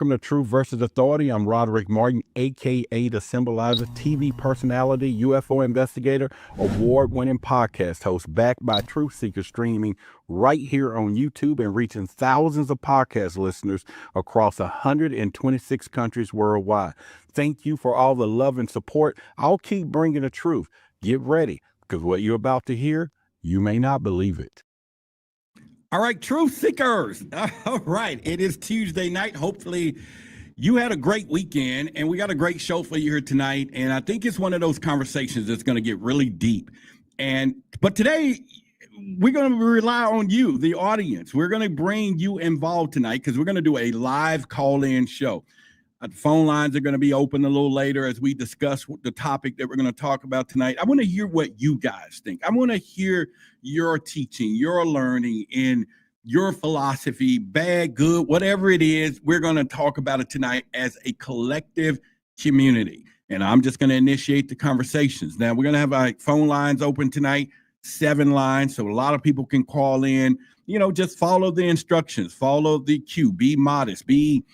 Welcome to Truth versus Authority. I'm Roderick Martin, aka the Symbolizer, TV personality, UFO investigator, award-winning podcast host, backed by Truth Seeker, streaming right here on YouTube and reaching thousands of podcast listeners across 126 countries worldwide. Thank you for all the love and support. I'll keep bringing the truth. Get ready, because what you're about to hear, you may not believe it. All right, Truth Seekers. All right, it is Tuesday night. Hopefully you had a great weekend, and we got a great show for you here tonight. And I think it's one of those conversations that's going to get really deep. But today we're going to rely on you, the audience. We're going to bring you involved tonight because we're going to do a live call-in show. The phone lines are going to be open a little later as we discuss the topic that we're going to talk about tonight. I want to hear what you guys think. I want to hear your teaching, your learning, and your philosophy, bad, good, whatever it is. We're going to talk about it tonight as a collective community. And I'm just going to initiate the conversations. Now, we're going to have our phone lines open tonight, 7 lines, so a lot of people can call in. You know, just follow the instructions, follow the cue, be modest, be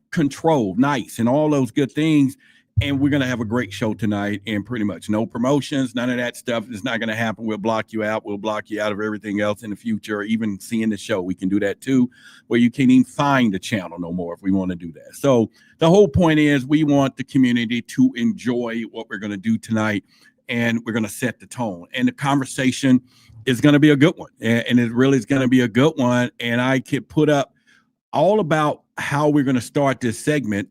controlled, nice, and all those good things. And we're going to have a great show tonight, and pretty much no promotions, none of that stuff is not going to happen. We'll block you out. We'll block you out of everything else in the future, or even seeing the show. We can do that too, where you can't even find the channel no more if we want to do that. So the whole point is we want the community to enjoy what we're going to do tonight, and we're going to set the tone. And the conversation is going to be a good one, and it really is going to be a good one. And I could put up all about how we're going to start this segment,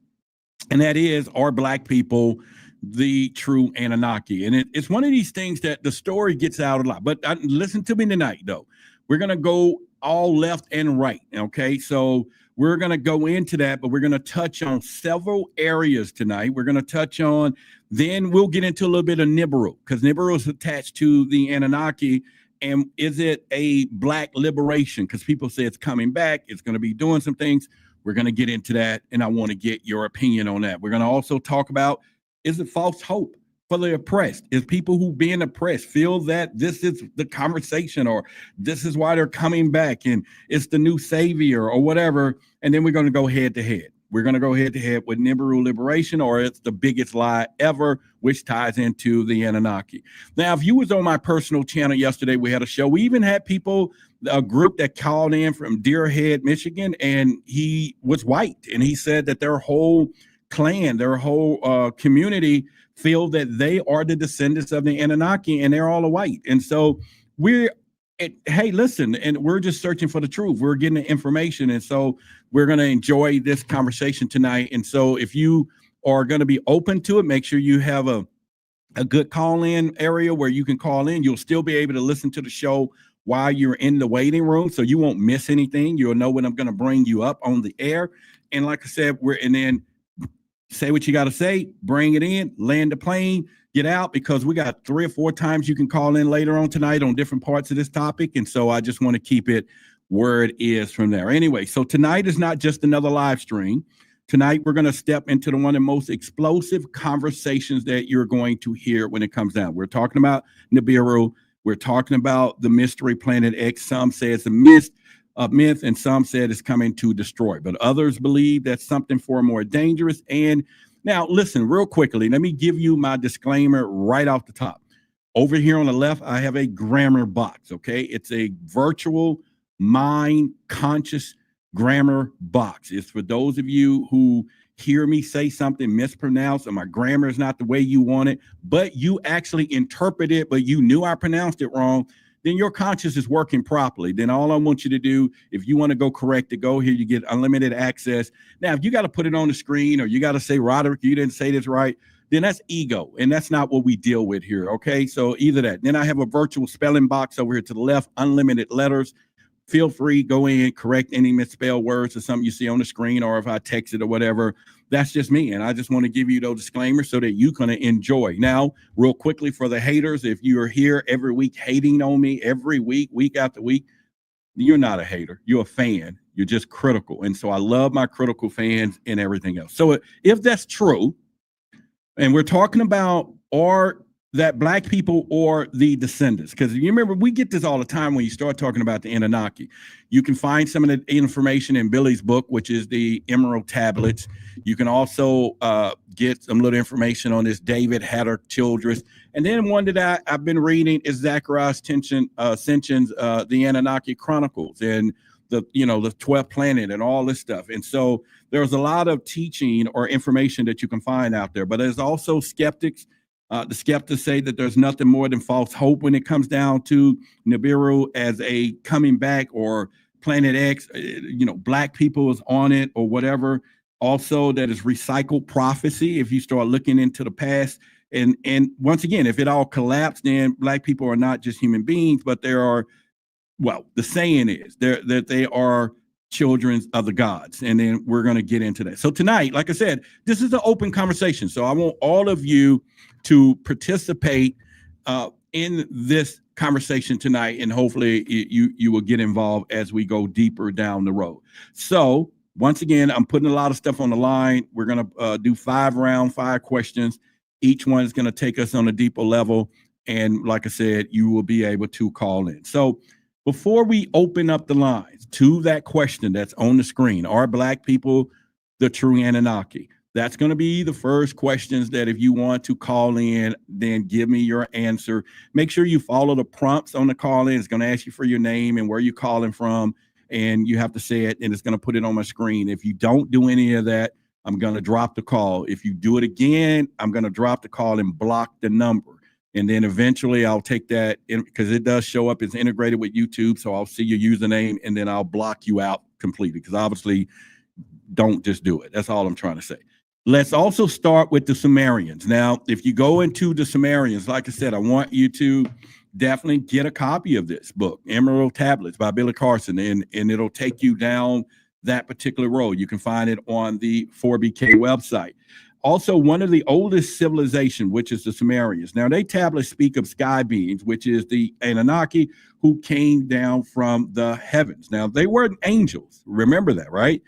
and that is, are Black people the true Anunnaki? And it's one of these things that the story gets out a lot. But listen to me tonight, though. We're going to go all left and right, okay? So we're going to go into that, but we're going to touch on several areas tonight. We're going to touch on, then we'll get into a little bit of Nibiru, because Nibiru is attached to the Anunnaki. And is it a Black liberation? Because people say it's coming back. It's going to be doing some things. We're going to get into that, and I want to get your opinion on that. We're going to also talk about, is it false hope for the oppressed? Is people who being oppressed feel that this is the conversation, or this is why they're coming back, and it's the new savior or whatever? And then we're going to go head to head. We're going to go head to head with Nibiru liberation, or it's the biggest lie ever, which ties into the Anunnaki. Now, if you was on my personal channel yesterday, we had a show. We even had people, a group that called in from Deer Head, Michigan, and he was white. And he said that their whole clan, their whole community feel that they are the descendants of the Anunnaki, and they're all white. And so hey, listen, and we're just searching for the truth. We're getting the information. And so we're going to enjoy this conversation tonight. And so if you are going to be open to it, make sure you have a good call-in area where you can call in. You'll still be able to listen to the show while you're in the waiting room, so you won't miss anything. You'll know when I'm going to bring you up on the air. And like I said, and then say what you got to say, bring it in, land the plane, get out, because we got 3 or 4 times you can call in later on tonight on different parts of this topic. And so I just want to keep it where it is from there. Anyway, so tonight is not just another live stream. Tonight, we're going to step into one of the most explosive conversations that you're going to hear when it comes down. We're talking about Nibiru. We're talking about the mystery Planet X. Some say it's a myth, and some said it's coming to destroy. But others believe that's something far more dangerous. And now, listen, real quickly, let me give you my disclaimer right off the top. Over here on the left, I have a grammar box, okay? It's a virtual mind conscious grammar box. It's for those of you who hear me say something mispronounced, or my grammar is not the way you want it, but you actually interpret it, but you knew I pronounced it wrong, then your conscience is working properly. Then all I want you to do, if you want to go correct it, go here, you get unlimited access. Now, if you got to put it on the screen, or you got to say, Roderick, you didn't say this right, then that's ego. And that's not what we deal with here. Okay. So either that. Then I have a virtual spelling box over here to the left, unlimited letters. Feel free, go in, correct any misspelled words or something you see on the screen, or if I text it or whatever. That's just me. And I just want to give you those disclaimers so that you can enjoy. Now, real quickly, for the haters, if you are here every week hating on me every week, week after week, you're not a hater. You're a fan. You're just critical. And so I love my critical fans and everything else. So if that's true, and we're talking about, are that black people or the descendants, because you remember we get this all the time when you start talking about the Anunnaki. You can find some of the information in Billy's book, which is the Emerald Tablets. You can also get some little information on this David Hatter Childress. And then one that I've been reading is Zecharia Sitchin's the Anunnaki Chronicles and the 12th planet and all this stuff. And so there's a lot of teaching or information that you can find out there. But there's also skeptics. The skeptics say that there's nothing more than false hope when it comes down to Nibiru as a coming back, or Planet X, black people is on it or whatever. Also, that is recycled prophecy if you start looking into the past. And once again, if it all collapsed, then black people are not just human beings, but there are, well, the saying is that they are children of the gods. And then we're going to get into that. So tonight, like I said, this is an open conversation. So I want all of you to participate in this conversation tonight, and hopefully you will get involved as we go deeper down the road. So once again, I'm putting a lot of stuff on the line. We're going to do 5 questions. Each one is going to take us on a deeper level. And like I said, you will be able to call in. So before we open up the lines to that question that's on the screen, are black people the true Anunnaki? That's going to be the first questions that if you want to call in, then give me your answer. Make sure you follow the prompts on the call in. It's going to ask you for your name and where you're calling from, and you have to say it, and it's going to put it on my screen. If you don't do any of that, I'm going to drop the call. If you do it again, I'm going to drop the call and block the number. And then eventually I'll take that in, because it does show up. It's integrated with YouTube. So I'll see your username and then I'll block you out completely, because obviously don't just do it. That's all I'm trying to say. Let's also start with the Sumerians. Now, if you go into the Sumerians, like I said, I want you to definitely get a copy of this book, Emerald Tablets by Billy Carson, and it'll take you down that particular road. You can find it on the 4BK website. Also, one of the oldest civilization, which is the Sumerians. Now, they tablets speak of sky beings, which is the Anunnaki, who came down from the heavens. Now, they weren't angels. Remember that, right?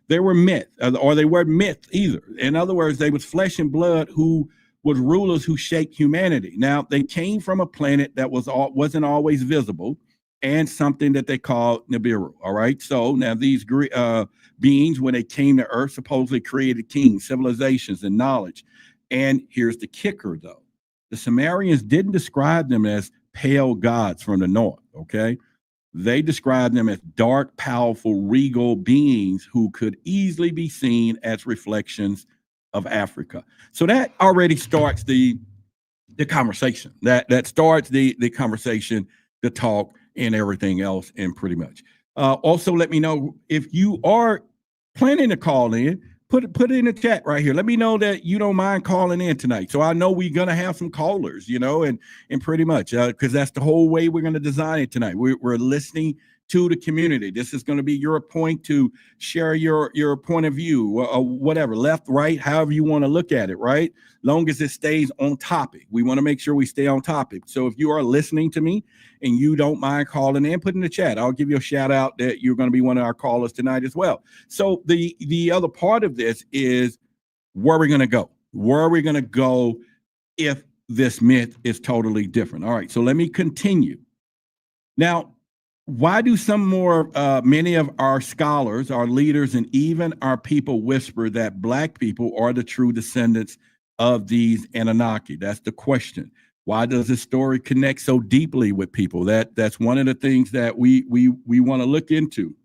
They were myth, or they weren't myth either. In other words, they was flesh and blood who was rulers who shaped humanity. Now, they came from a planet that wasn't always visible, and something that they called Nibiru. All right. So now these beings, when they came to Earth, supposedly created kings, civilizations, and knowledge. And here's the kicker, though. The Sumerians didn't describe them as pale gods from the north. OK, they described them as dark, powerful, regal beings who could easily be seen as reflections of Africa. So that already starts the conversation. That starts the conversation, the talk, and everything else, and pretty much. Also, let me know if you are planning to call in. Put it in the chat right here. Let me know that you don't mind calling in tonight. So I know we're gonna have some callers, and pretty much because that's the whole way we're gonna design it tonight. We're listening to the community. This is going to be your point to share your point of view, whatever, left, right, however you want to look at it, right? Long as it stays on topic. We want to make sure we stay on topic. So if you are listening to me and you don't mind calling in, put in the chat. I'll give you a shout out that you're going to be one of our callers tonight as well. So the other part of this is where are we going to go? Where are we going to go if this myth is totally different? All right, so let me continue. Now, why do many of our scholars, our leaders, and even our people whisper that black people are the true descendants of these Anunnaki? That's the question. Why does this story connect so deeply with people? That's one of the things that we want to look into.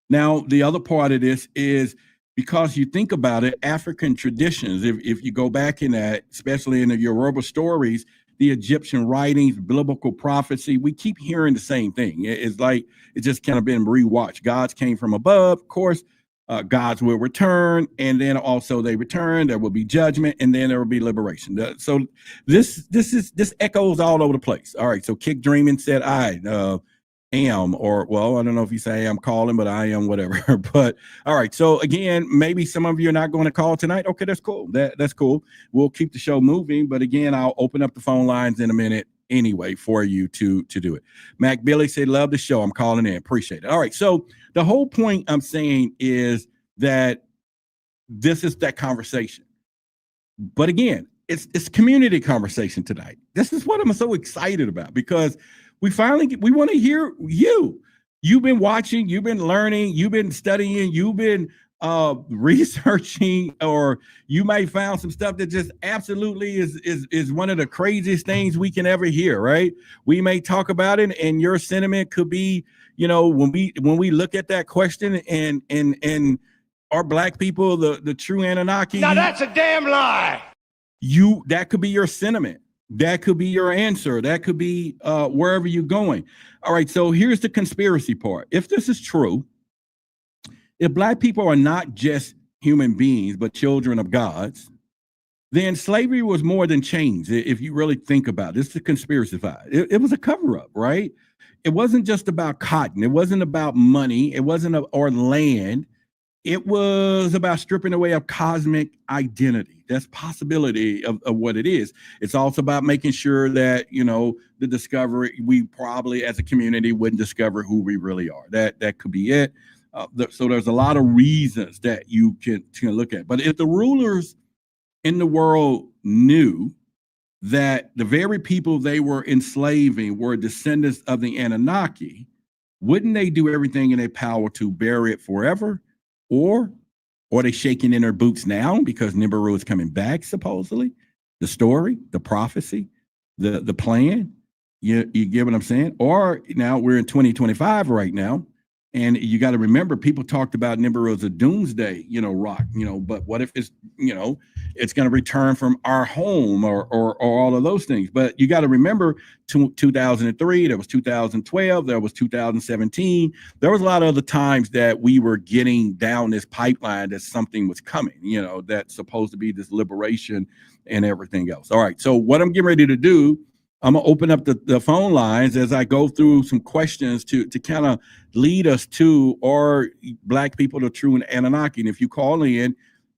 Now, the other part of this is because you think about it, African traditions, if you go back in that, especially in the Yoruba stories, the Egyptian writings, biblical prophecy, we keep hearing the same thing. It's like it's just kind of been rewatched. Gods came from above, of course. Gods will return, and then also they return. There will be judgment, and then there will be liberation. So this echoes all over the place. All right. So Kick Dreaming said, "I am," or well, I don't know if you say I'm calling, but I am, whatever. But all right. So again, maybe some of you are not going to call tonight. Okay, that's cool. That's cool. We'll keep the show moving. But again, I'll open up the phone lines in a minute anyway for you to do it. Mac Billy said, "Love the show. I'm calling in. Appreciate it." All right. So the whole point I'm saying is that this is that conversation. But again, it's community conversation tonight. This is what I'm so excited about, because we want to hear you. You've been watching, you've been learning, you've been studying, you've been researching, or you might found some stuff that just absolutely is one of the craziest things we can ever hear, right? We may talk about it, and your sentiment could be, when we look at that question, and are Black people the true Anunnaki? Now that's a damn lie. That could be your sentiment. That could be your answer. That could be wherever you're going. All right, so here's the conspiracy part. If this is true, if Black people are not just human beings, but children of gods, then slavery was more than chains. If you really think about it, this is the conspiracy side. It was a cover-up, right? It wasn't just about cotton. It wasn't about money. It wasn't or land. It was about stripping away of cosmic identity. That's possibility of what it is. It's also about making sure that, the discovery, we probably as a community wouldn't discover who we really are. That could be it. So there's a lot of reasons that you can look at. But if the rulers in the world knew that the very people they were enslaving were descendants of the Anunnaki, wouldn't they do everything in their power to bury it forever? Or are they shaking in their boots now because Nibiru is coming back, supposedly? The story, the prophecy, the plan, you get what I'm saying? Or now we're in 2025 right now, and you got to remember, people talked about Nibiru as a doomsday, rock, but what if it's, it's going to return from our home or all of those things. But you got to remember 2003, there was 2012, there was 2017. There was a lot of other times that we were getting down this pipeline that something was coming, that's supposed to be this liberation and everything else. All right. So what I'm getting ready to do, I'm going to open up the phone lines as I go through some questions to kind of lead us to, are Black people the true Anunnaki? And if you call in,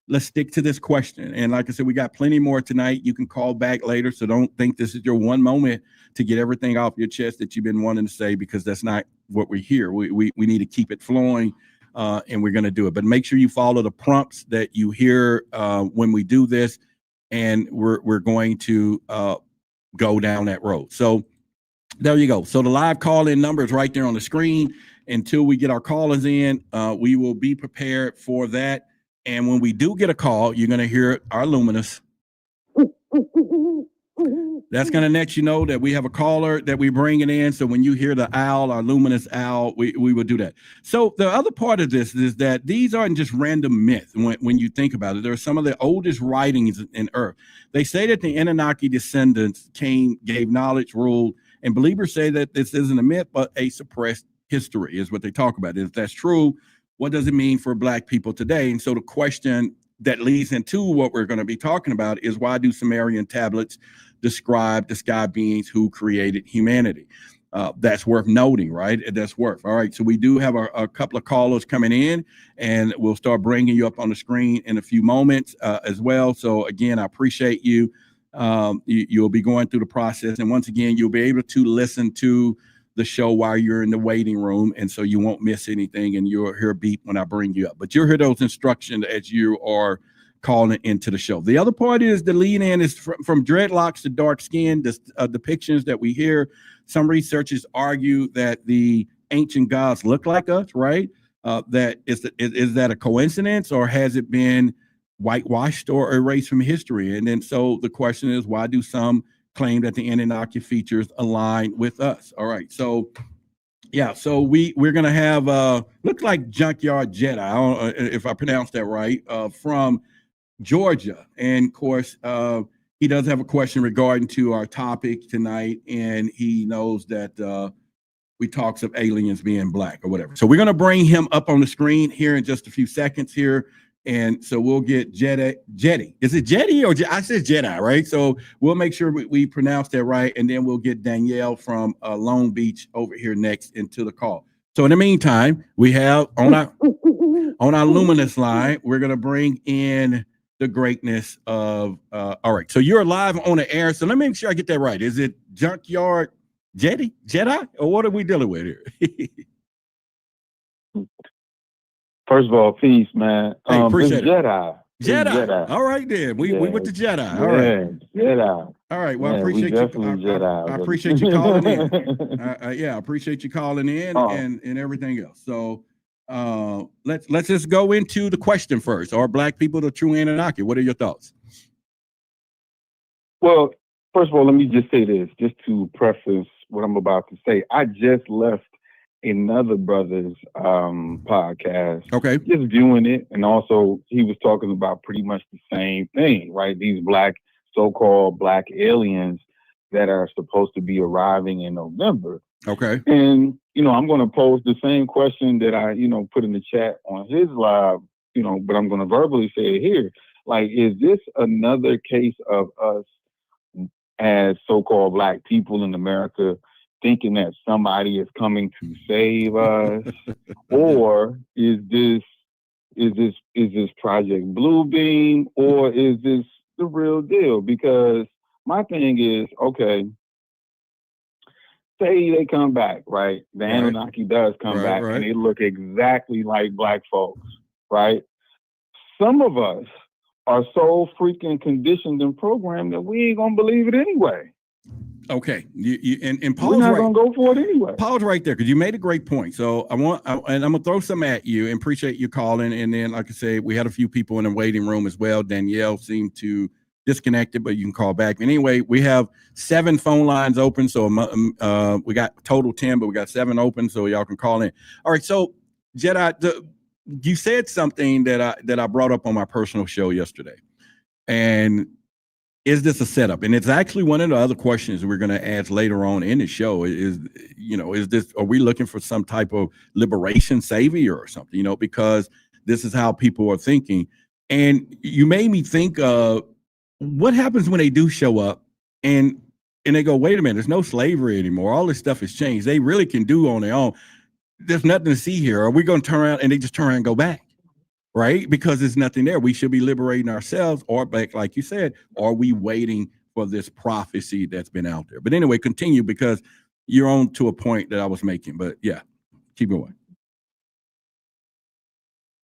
let's stick to this question. And like I said, we got plenty more tonight. You can call back later. So don't think this is your one moment to get everything off your chest that you've been wanting to say, because that's not what we're here. We need to keep it flowing, and we're going to do it. But make sure you follow the prompts that you hear when we do this. And we're going to go down that road. So there you go. So the live call-in number is right there on the screen. Until we get our callers in, we will be prepared for that. And when we do get a call, you're going to hear our luminous. That's going to let you know that we have a caller that we're bringing in. So when you hear the owl, our luminous owl, we will do that. So the other part of this is that these aren't just random myths. When you think about it, there are some of the oldest writings in Earth. They say that the Anunnaki descendants gave knowledge, ruled, and believers say that this isn't a myth, but a suppressed history is what they talk about. If that's true, what does it mean for Black people today? And so the question that leads into what we're going to be talking about is, why do Sumerian tablets describe the sky beings who created humanity? That's worth noting, right? That's worth. All right. So we do have a couple of callers coming in, and we'll start bringing you up on the screen in a few moments as well. So again, I appreciate you. You'll be going through the process. And once again, you'll be able to listen to the show while you're in the waiting room. And so you won't miss anything, and you'll hear a beep when I bring you up. But you'll hear those instructions as you are calling into the show. The other part is the lead in is from dreadlocks to dark skin, the depictions that we hear. Some researchers argue that the ancient gods look like us, right? That is that a coincidence, or has it been whitewashed or erased from history? And then so the question is, why do some claim that the Anunnaki features align with us? All right, so yeah, so we're gonna have looks like Junkyard Jedi, I don't know if I pronounced that right, from Georgia. And of course, he does have a question regarding to our topic tonight, and he knows that we talks of aliens being Black or whatever. So we're gonna bring him up on the screen here in just a few seconds here. And so we'll get Jedi. Is it Jedi or I said Jedi, right? So we'll make sure we pronounce that right, and then we'll get Danielle from Long Beach over here next into the call. So in the meantime, we have on our luminous line, we're gonna bring in the greatness of all right. So you're live on the air. So let me make sure I get that right. Is it Junkyard Jedi, or what are we dealing with here? First of all, peace, man. Hey, appreciate it's Jedi. Jedi. All right, then. We went to Jedi. All right. Jedi. All right. Well, I appreciate you. I appreciate you calling in. I appreciate you calling in and everything else. So let's just go into the question first. Are Black people the true Anunnaki? What are your thoughts? Well, first of all, let me just say this, just to preface what I'm about to say. I just left another brother's podcast. Okay. Just viewing it, and also he was talking about pretty much the same thing, right? These so-called black aliens that are supposed to be arriving in November. Okay. And, I'm going to pose the same question that I, put in the chat on his live, but I'm going to verbally say it here. Like, is this another case of us as so-called Black people in America thinking that somebody is coming to save us, or is this Project Bluebeam, or is this the real deal? Because my thing is, okay, say they come back, right? The Anunnaki does come back, and they look exactly like Black folks, right? Some of us are so freaking conditioned and programmed that we ain't gonna believe it anyway. Okay, and Paul's we're not gonna go for it anyway. Paul's right there because you made a great point. So and I'm gonna throw some at you and appreciate you calling. And then, like I said, we had a few people in the waiting room as well. Danielle seemed to disconnect it, but you can call back. And anyway, we have 7 phone lines open. So we got total 10, but we got 7 open, so y'all can call in. All right, so Jedi, you said something that I brought up on my personal show yesterday, and is this a setup? And it's actually one of the other questions we're going to ask later on in the show is this, are we looking for some type of liberation savior or something, because this is how people are thinking. And you made me think of what happens when they do show up and they go, wait a minute, there's no slavery anymore. All this stuff has changed. They really can do on their own. There's nothing to see here. Are we going to turn around and they just turn around and go back? Right? Because there's nothing there. We should be liberating ourselves, or back, like you said, are we waiting for this prophecy that's been out there? But anyway, continue, because you're on to a point that I was making. But yeah, keep going.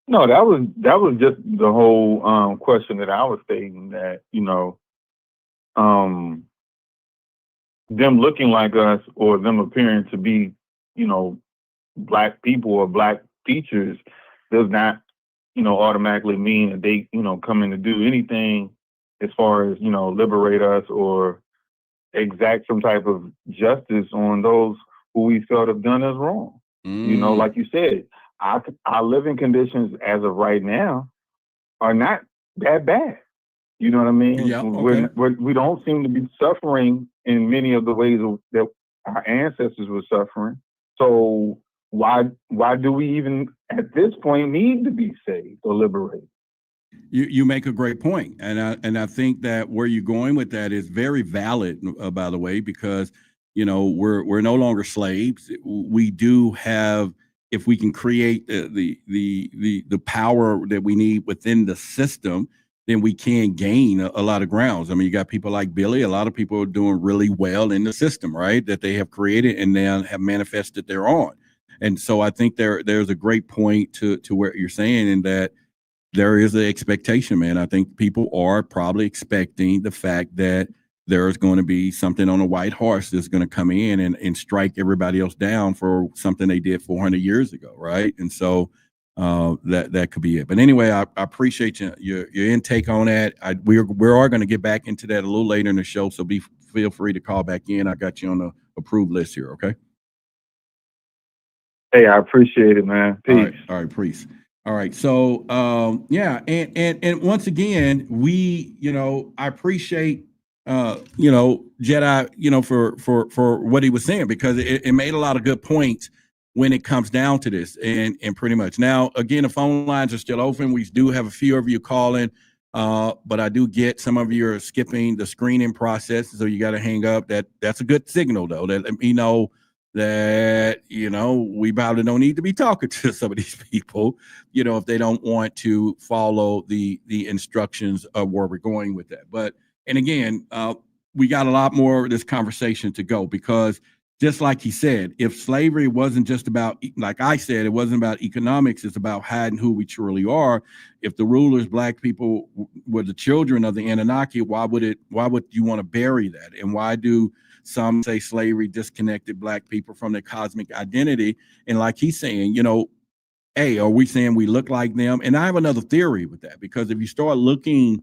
No, that was just the whole question that I was stating, that, them looking like us, or them appearing to be, Black people or Black features, does not automatically mean that they, coming to do anything as far as, liberate us or exact some type of justice on those who we felt have done us wrong. Like you said, our living conditions as of right now are not that bad. You know what I mean? Yeah, okay. We don't seem to be suffering in many of the ways that our ancestors were suffering. So why do we even at this point need to be saved or liberated? You make a great point, and I think that where you're going with that is very valid, by the way, because we're no longer slaves. We do have, if we can create the power that we need within the system, then we can gain a lot of grounds. I mean, you got people like Billy. A lot of people are doing really well in the system, right? That they have created and then have manifested their own. And so I think there's a great point to what you're saying, in that there is an expectation, man. I think people are probably expecting the fact that there's going to be something on a white horse that's going to come in and strike everybody else down for something they did 400 years ago, right? And so that could be it. But anyway, I appreciate your intake on that. We are going to get back into that a little later in the show, so feel free to call back in. I got you on the approved list here, okay? Hey, I appreciate it, man. Peace. All right, peace. All right. So, yeah. And once again, I appreciate, Jedi, for what he was saying, because it made a lot of good points when it comes down to this, and pretty much. Now, again, the phone lines are still open. We do have a few of you calling, but I do get some of you are skipping the screening process, so you got to hang up. That's a good signal, though, that let me know that, we probably don't need to be talking to some of these people, if they don't want to follow the instructions of where we're going with that. But, and again, we got a lot more of this conversation to go, because just like he said, if slavery wasn't just about, like I said, it wasn't about economics, it's about hiding who we truly are. If the rulers, black people, were the children of the Anunnaki, why would you want to bury that? And why do some say slavery disconnected black people from their cosmic identity? And like he's saying, hey, are we saying we look like them? And I have another theory with that, because if you start looking,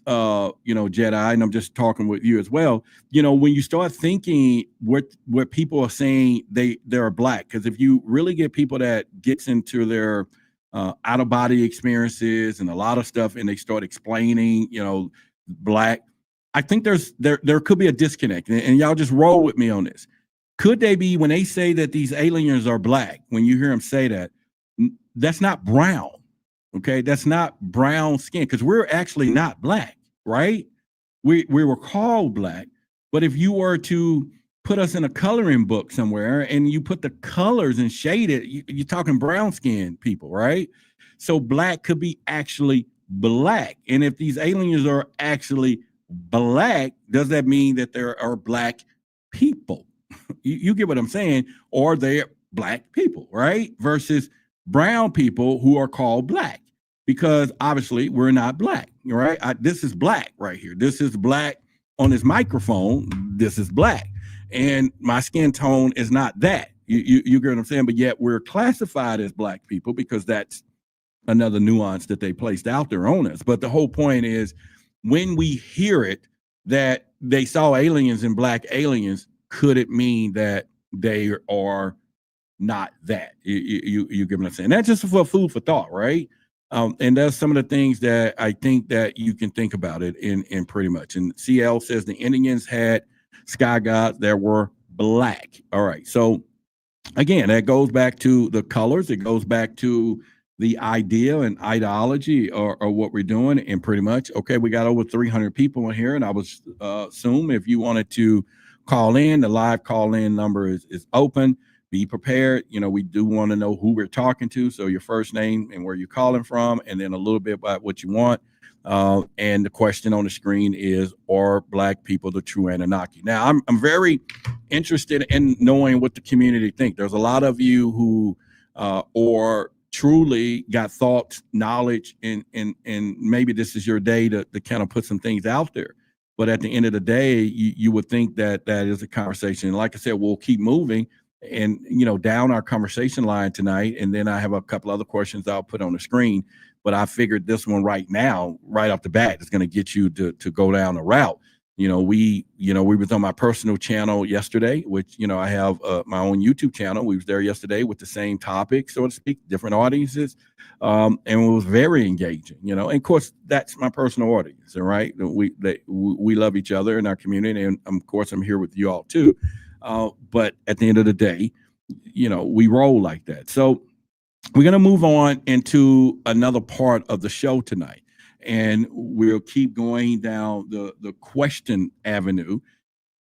Jedi, and I'm just talking with you as well, when you start thinking what people are saying they're black, because if you really get people that gets into their out-of-body experiences and a lot of stuff, and they start explaining, black, I think there could be a disconnect, and y'all just roll with me on this. Could they be, when they say that these aliens are black, when you hear them say that, that's not brown. Okay, that's not brown skin, because we're actually not black, right? We were called black, but if you were to put us in a coloring book somewhere and you put the colors and shade it, you're talking brown skin people, right? So black could be actually black. And if these aliens are actually black, does that mean that there are black people? You get what I'm saying? Or they're black people, right? Versus brown people who are called black, because obviously we're not black, right? This is black right here. This is black on this microphone. This is black, and my skin tone is not that. You get what I'm saying? But yet we're classified as black people, because that's another nuance that they placed out there on us. But the whole point is, when we hear it that they saw aliens and black aliens, could it mean that they are not that? You get what I'm saying? That's just for food for thought, right? And that's some of the things that I think that you can think about it in pretty much. And CL says the Indians had sky gods that were black. All right. So again, that goes back to the colors. It goes back to the idea and ideology or what we're doing. And pretty much, okay, we got over 300 people in here, and I was assume if you wanted to call in, the live call in number is open. Be prepared. We do want to know who we're talking to. So your first name and where you're calling from, and then a little bit about what you want. And the question on the screen is, are black people the true Anunnaki? Now, I'm very interested in knowing what the community think. There's a lot of you who or truly got thoughts, knowledge, and maybe this is your day to kind of put some things out there. But at the end of the day, you would think that is a conversation. And like I said, we'll keep moving and down our conversation line tonight, and then I have a couple other questions I'll put on the screen. But I figured this one right now, right off the bat, is going to get you to go down the route. We was on my personal channel yesterday, which I have my own YouTube channel. We was there yesterday with the same topic, so to speak, different audiences, and it was very engaging. And of course that's my personal audience. All right, we love each other in our community, and of course I'm here with you all too. But at the end of the day, we roll like that. So we're going to move on into another part of the show tonight, and we'll keep going down the question avenue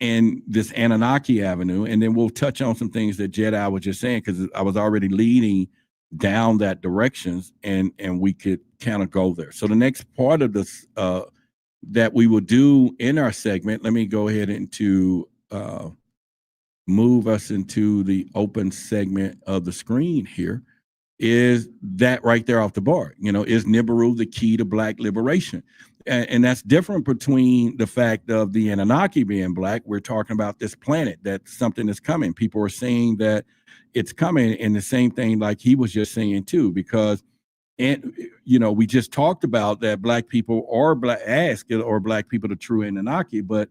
and this Anunnaki avenue. And then we'll touch on some things that Jedi was just saying, because I was already leading down that directions, and we could kind of go there. So the next part of this that we will do in our segment, let me go ahead and move us into the open segment of the screen here, is that right there off the bar. Is Nibiru the key to black liberation? And that's different between the fact of the Anunnaki being black. We're talking about this planet, that something is coming. People are saying that it's coming, and the same thing like he was just saying too, because we just talked about that black people are black people the true Anunnaki, but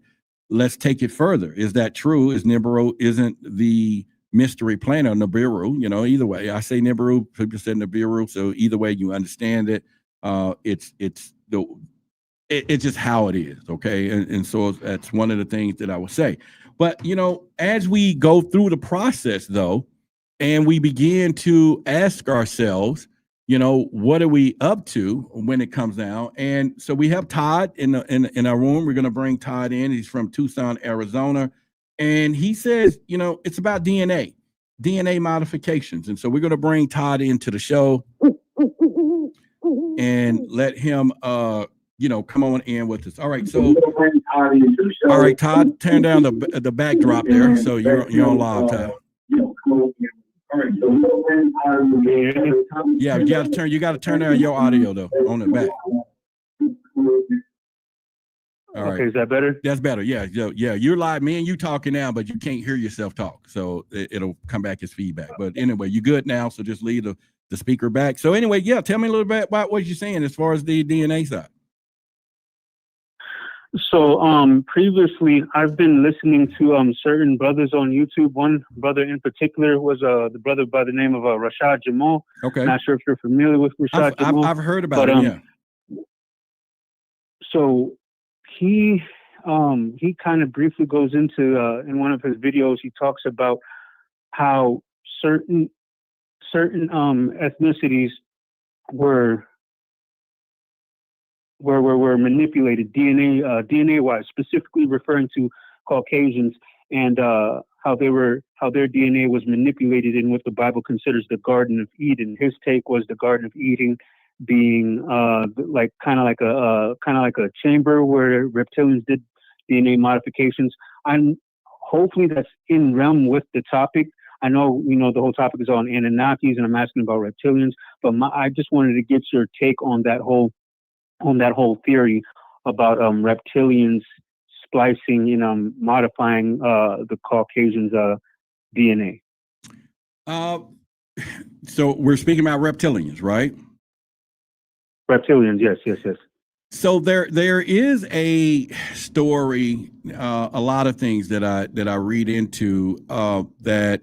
let's take it further. Is that true? Is Nibiru isn't the mystery planet, Nibiru? Either way, I say Nibiru, people say Nibiru, so either way you understand it. It's just how it is, okay? And so that's one of the things that I would say. But as we go through the process though, and we begin to ask ourselves, what are we up to when it comes down? And so we have Todd in our room. We're going to bring Todd in. He's from Tucson, Arizona. And he says, it's about DNA modifications. And so we're going to bring Todd into the show and let him come on in with us. All right, so all right, Todd, turn down the backdrop there, so you're on live, Todd. Yeah, you got to turn down your audio though on the back. All right. Okay, is that better? That's better. Yeah. You're live, me and you talking now, but you can't hear yourself talk, so it'll come back as feedback. But anyway, you good now, so just leave the speaker back. So anyway, yeah, tell me a little bit about what you're saying as far as the DNA side. So previously I've been listening to certain brothers on YouTube. One brother in particular was the brother by the name of Rashad Jamal. Okay. Not sure if you're familiar with Rashad Jamal. I've heard about him, yeah. So he kind of briefly goes into in one of his videos, he talks about how certain ethnicities were manipulated DNA wise, specifically referring to Caucasians, and how their DNA was manipulated in what the Bible considers the Garden of Eden. His take was the Garden of Eden being kind of like a chamber where reptilians did DNA modifications. Hopefully that's in realm with the topic. I know the whole topic is on Anunnakis, and I'm asking about reptilians, but I just wanted to get your take on that whole theory about reptilians splicing and modifying the Caucasians' DNA. So we're speaking about reptilians, right? Reptilians, yes. So there is a story, a lot of things that I read into that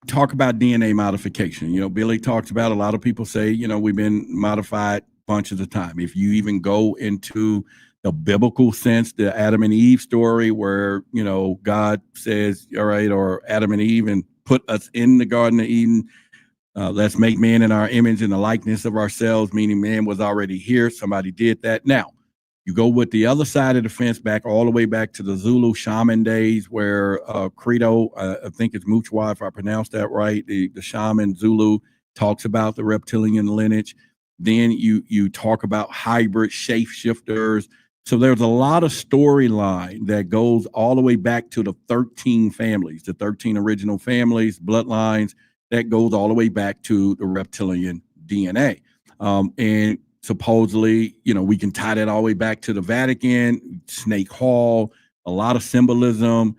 talk about DNA modification. Billy talks about, a lot of people say, we've been modified bunches of time. If you even go into the biblical sense, the Adam and Eve story where, God says, all right, or Adam and Eve, and put us in the Garden of Eden. Let's make man in our image and the likeness of ourselves, meaning man was already here. Somebody did that. Now, you go with the other side of the fence, all the way back to the Zulu shaman days where Credo, I think it's Muchwa, if I pronounced that right, the shaman Zulu talks about the reptilian lineage. Then you talk about hybrid shapeshifters. So there's a lot of storyline that goes all the way back to the 13 families, the 13 original families, bloodlines, that goes all the way back to the reptilian DNA. And supposedly, we can tie that all the way back to the Vatican, Snake Hall, a lot of symbolism.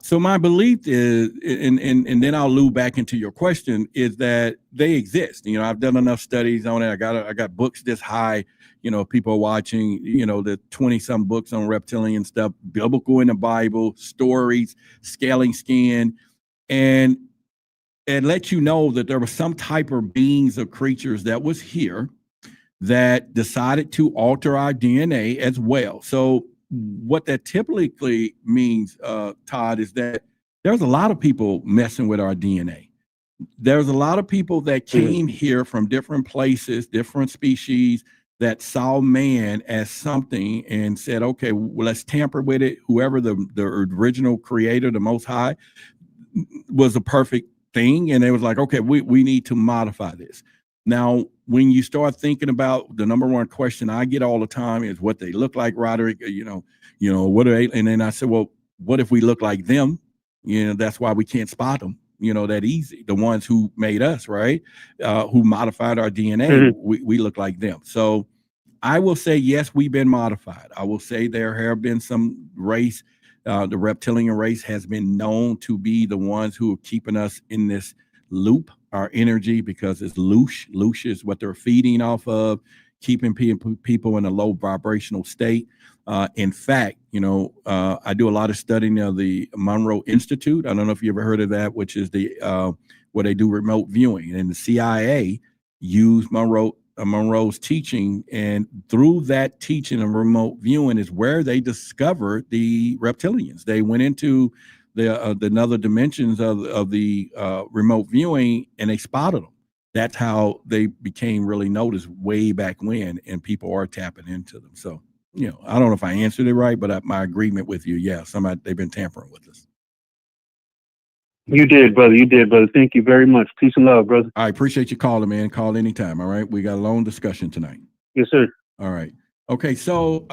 So my belief is, and then I'll loop back into your question, is that they exist. I've done enough studies on it. I got books this high, people are watching, the 20-some books on reptilian stuff, biblical in the Bible, stories, scaling skin, and let you know that there was some type of beings or creatures that was here that decided to alter our DNA as well. So what that typically means, Todd, is that there's a lot of people messing with our DNA. There's a lot of people that came here from different places, different species, that saw man as something and said, okay, well, let's tamper with it. Whoever the original creator, the Most High, was a perfect thing. And they was like, okay, we need to modify this. Now, when you start thinking about the number one question I get all the time is what they look like, Roderick, what are they? And then I said, well, what if we look like them? That's why we can't spot them, that easy. The ones who made us, right? Who modified our DNA, we look like them. So I will say, yes, we've been modified. I will say there have been some race, the reptilian race has been known to be the ones who are keeping us in this loop, our energy, because it's loosh. Loosh is what they're feeding off of, keeping people in a low vibrational state. In fact, I do a lot of studying of the Monroe Institute. I don't know if you ever heard of that, which is the where they do remote viewing, and the CIA used Monroe's teaching, and through that teaching of remote viewing is where they discovered the reptilians. They went into the other dimensions of the remote viewing, and they spotted them. That's how they became really noticed way back when, and people are tapping into them. So, I don't know if I answered it right, but my agreement with you, yeah, they've been tampering with us. You did, brother. Thank you very much. Peace and love, brother. I appreciate you calling, man. Call anytime. All right. We got a long discussion tonight. Yes, sir. All right. Okay, so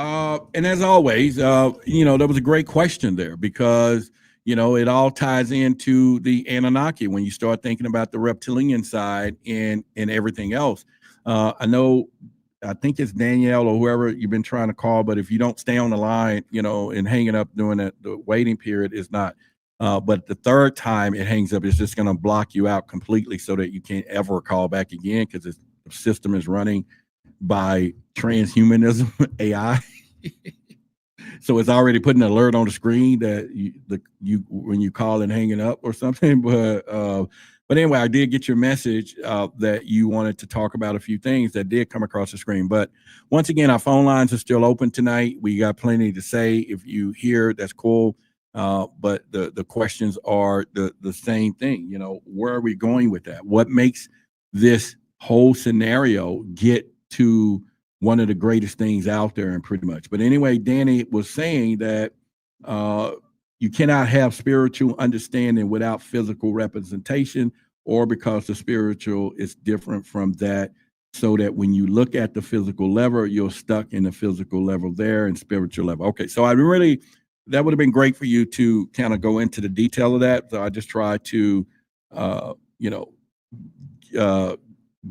and as always, there was a great question there because it all ties into the Anunnaki when you start thinking about the reptilian side and everything else. I think it's Danielle or whoever you've been trying to call, but if you don't stay on the line, and hanging up during the waiting period is not. But the third time it hangs up, it's just going to block you out completely so that you can't ever call back again because the system is running by transhumanism AI. So it's already putting an alert on the screen that you when you call and hanging up or something. But anyway, I did get your message that you wanted to talk about a few things that did come across the screen. But once again, our phone lines are still open tonight. We got plenty to say. If you hear, that's cool. But the questions are the same thing. Where are we going with that? What makes this whole scenario get to one of the greatest things out there and pretty much. But anyway, Danny was saying that you cannot have spiritual understanding without physical representation, or because the spiritual is different from that, so that when you look at the physical level, you're stuck in the physical level there and spiritual level. Okay, so that would have been great for you to kind of go into the detail of that. So I just try to,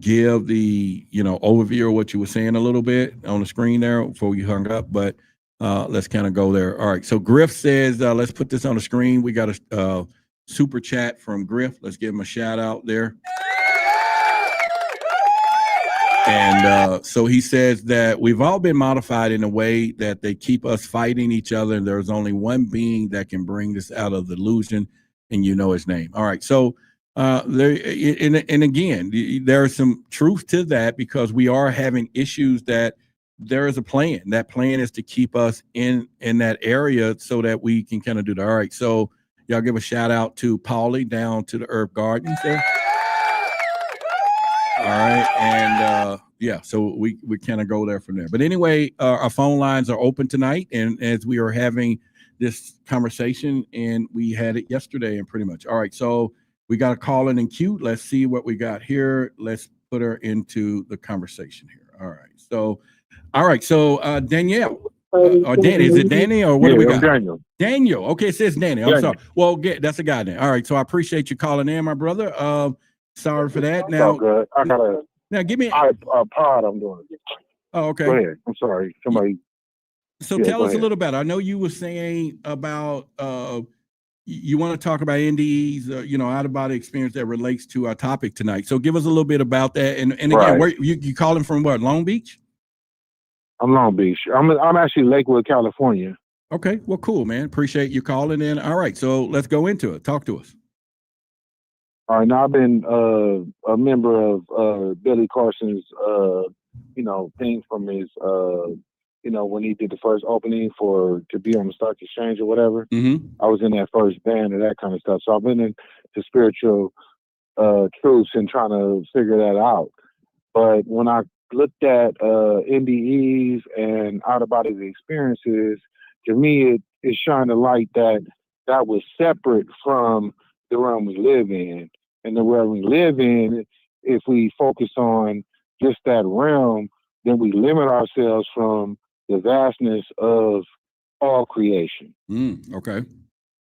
give the overview of what you were saying a little bit on the screen there before you hung up, but let's kind of go there. All right, so Griff says let's put this on the screen. We got a super chat from Griff. Let's give him a shout out there. And so he says that we've all been modified in a way that they keep us fighting each other, and there's only one being that can bring this out of the illusion, and you know his name. All right, so and again, there is some truth to that because we are having issues that there is a plan. That plan is to keep us in that area so that we can kind of do that. All right, so y'all give a shout out to Paulie down to the Herb Gardens there. All right, and yeah, so we kind of go there from there. But anyway, our phone lines are open tonight, and as we are having this conversation, and we had it yesterday, and pretty much. All right, so we got a call in queue. Let's see what we got here. Let's put her into the conversation here. All right, so Danielle, or Danny, is it Danny or what do we got? Daniel. Daniel. Okay, it says Danny. I'm sorry. Well, that's a guy then. All right, so I appreciate you calling in, my brother. Sorry for that. Now, good. I got give me a pod I'm doing. Oh, okay. Go ahead. I'm sorry. Somebody. So tell us a little bit. I know you were saying about you want to talk about NDEs, out of body experience that relates to our topic tonight. So give us a little bit about that. And again, Right. where you calling from? What, Long Beach? I'm Long Beach. I'm actually Lakewood, California. Okay. Well, cool, man. Appreciate you calling in. All right. So let's go into it. Talk to us. All right, now I've been a member of Billy Carson's, thing from his, when he did the first opening to be on the Stock Exchange or whatever. Mm-hmm. I was in that first band and that kind of stuff. So I've been into spiritual truths and trying to figure that out. But when I looked at NDEs and out-of-body experiences, to me, it shined a light that was separate from the realm we live in. And the realm we live in, if we focus on just that realm, then we limit ourselves from the vastness of all creation. Okay.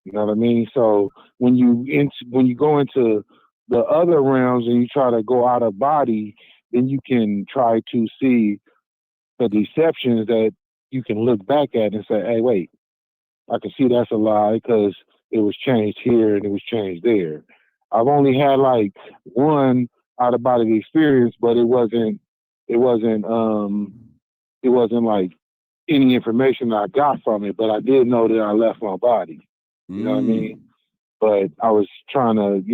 You know what I mean? So when you go into the other realms and you try to go out of body, then you can try to see the deceptions that you can look back at and say, hey, wait, I can see that's a lie because it was changed here and it was changed there. I've only had like one out of body experience, but it wasn't like any information that I got from it, but I did know that I left my body. You know what I mean? But I was trying to,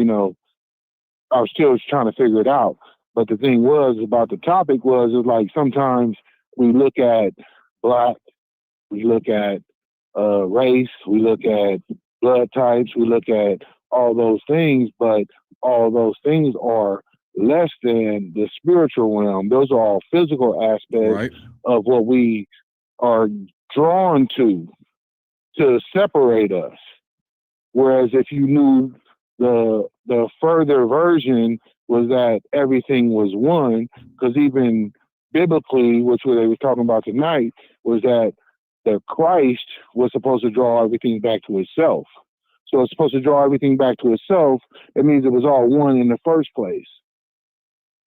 I was still trying to figure it out. But the thing was about the topic was like sometimes we look at black, we look at race, we look at blood types, we look at all those things, but all those things are less than the spiritual realm. Those are all physical aspects of what we are drawn to separate us. Whereas if you knew the further version was that everything was one, because even biblically, which they were talking about tonight, was that the Christ was supposed to draw everything back to itself. So it's supposed to draw everything back to itself. It means it was all one in the first place.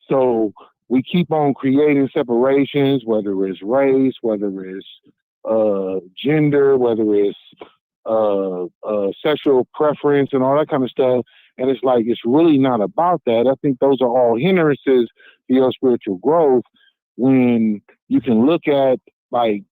So we keep on creating separations, whether it's race, whether it's gender, whether it's sexual preference and all that kind of stuff. And it's like, it's really not about that. I think those are all hindrances to your spiritual growth when you can look at like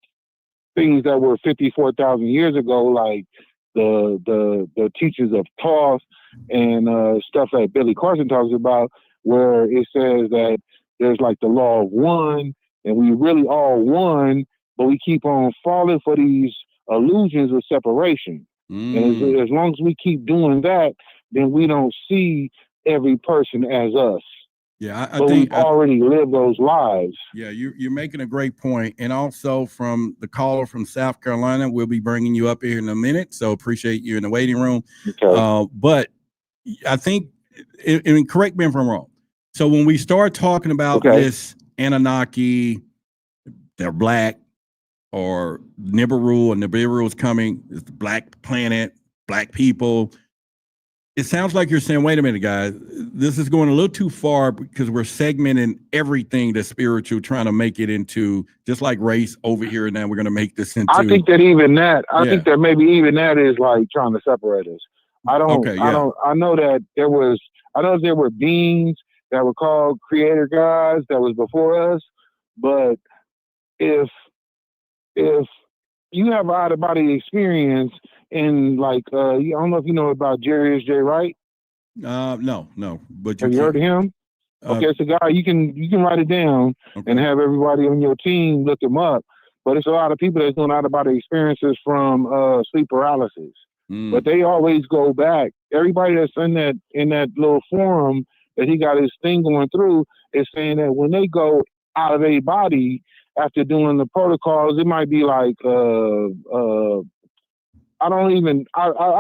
things that were 54,000 years ago, like the teachings of Thoth and stuff that Billy Carson talks about, where it says that there's like the law of one and we really all one, but we keep on falling for these illusions of separation. And as long as we keep doing that, then we don't see every person as us. Yeah, I but think we've already lived those lives. Yeah, you're making a great point. And also from the caller from South Carolina, we'll be bringing you up here in a minute. So appreciate you in the waiting room. Okay. But I think, and correct me if I'm wrong. So when we start talking about this Anunnaki, they're black, or Nibiru is coming, it's the black planet, black people. It sounds like you're saying, wait a minute, guys, this is going a little too far because we're segmenting everything that's spiritual, trying to make it into just like race over here. And now we're going to make this into. I think that even that, I think that maybe even that is like trying to separate us. I know that there were beings that were called creator gods that was before us. But if you have an out of body experience, and like I don't know if you know about Zecharia J. Right? No. But have you heard of him? Okay, it's a guy you can write it down and have everybody on your team look him up. But it's a lot of people that's doing out of body experiences from sleep paralysis. But they always go back. Everybody that's in that little forum that he got his thing going through is saying that when they go out of a body after doing the protocols, it might be like I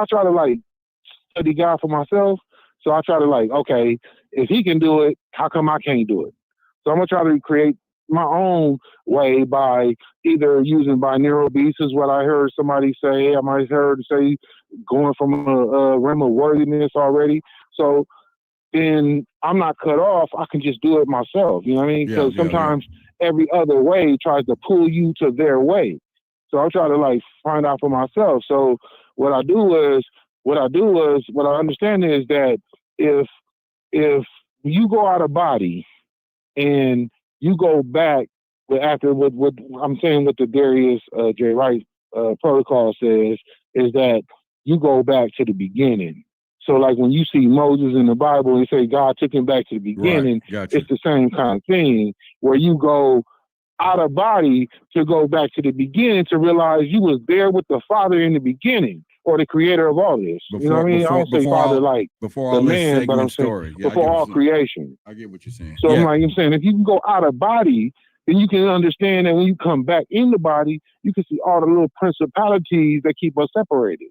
try to like study God for myself. So I try to like, okay, if he can do it, how come I can't do it? So I'm gonna try to create my own way by either using binaural beats, is what I heard somebody say. I might have heard say going from a realm of worthiness already. So then I'm not cut off. I can just do it myself. You know what I mean? Because sometimes every other way tries to pull you to their way. So I try to like find out for myself. So what I understand is that if you go out of body and you go back after what I'm saying, what the Darius J. Wright protocol says is that you go back to the beginning. So like when you see Moses in the Bible and say God took him back to the beginning, it's the same kind of thing where you go out of body to go back to the beginning to realize you was there with the Father in the beginning, or the creator of all this. You know what I mean? I don't say Father like before all the man, but I'm saying before all creation. I get what you're saying. So I'm saying if you can go out of body, then you can understand that when you come back in the body, you can see all the little principalities that keep us separated.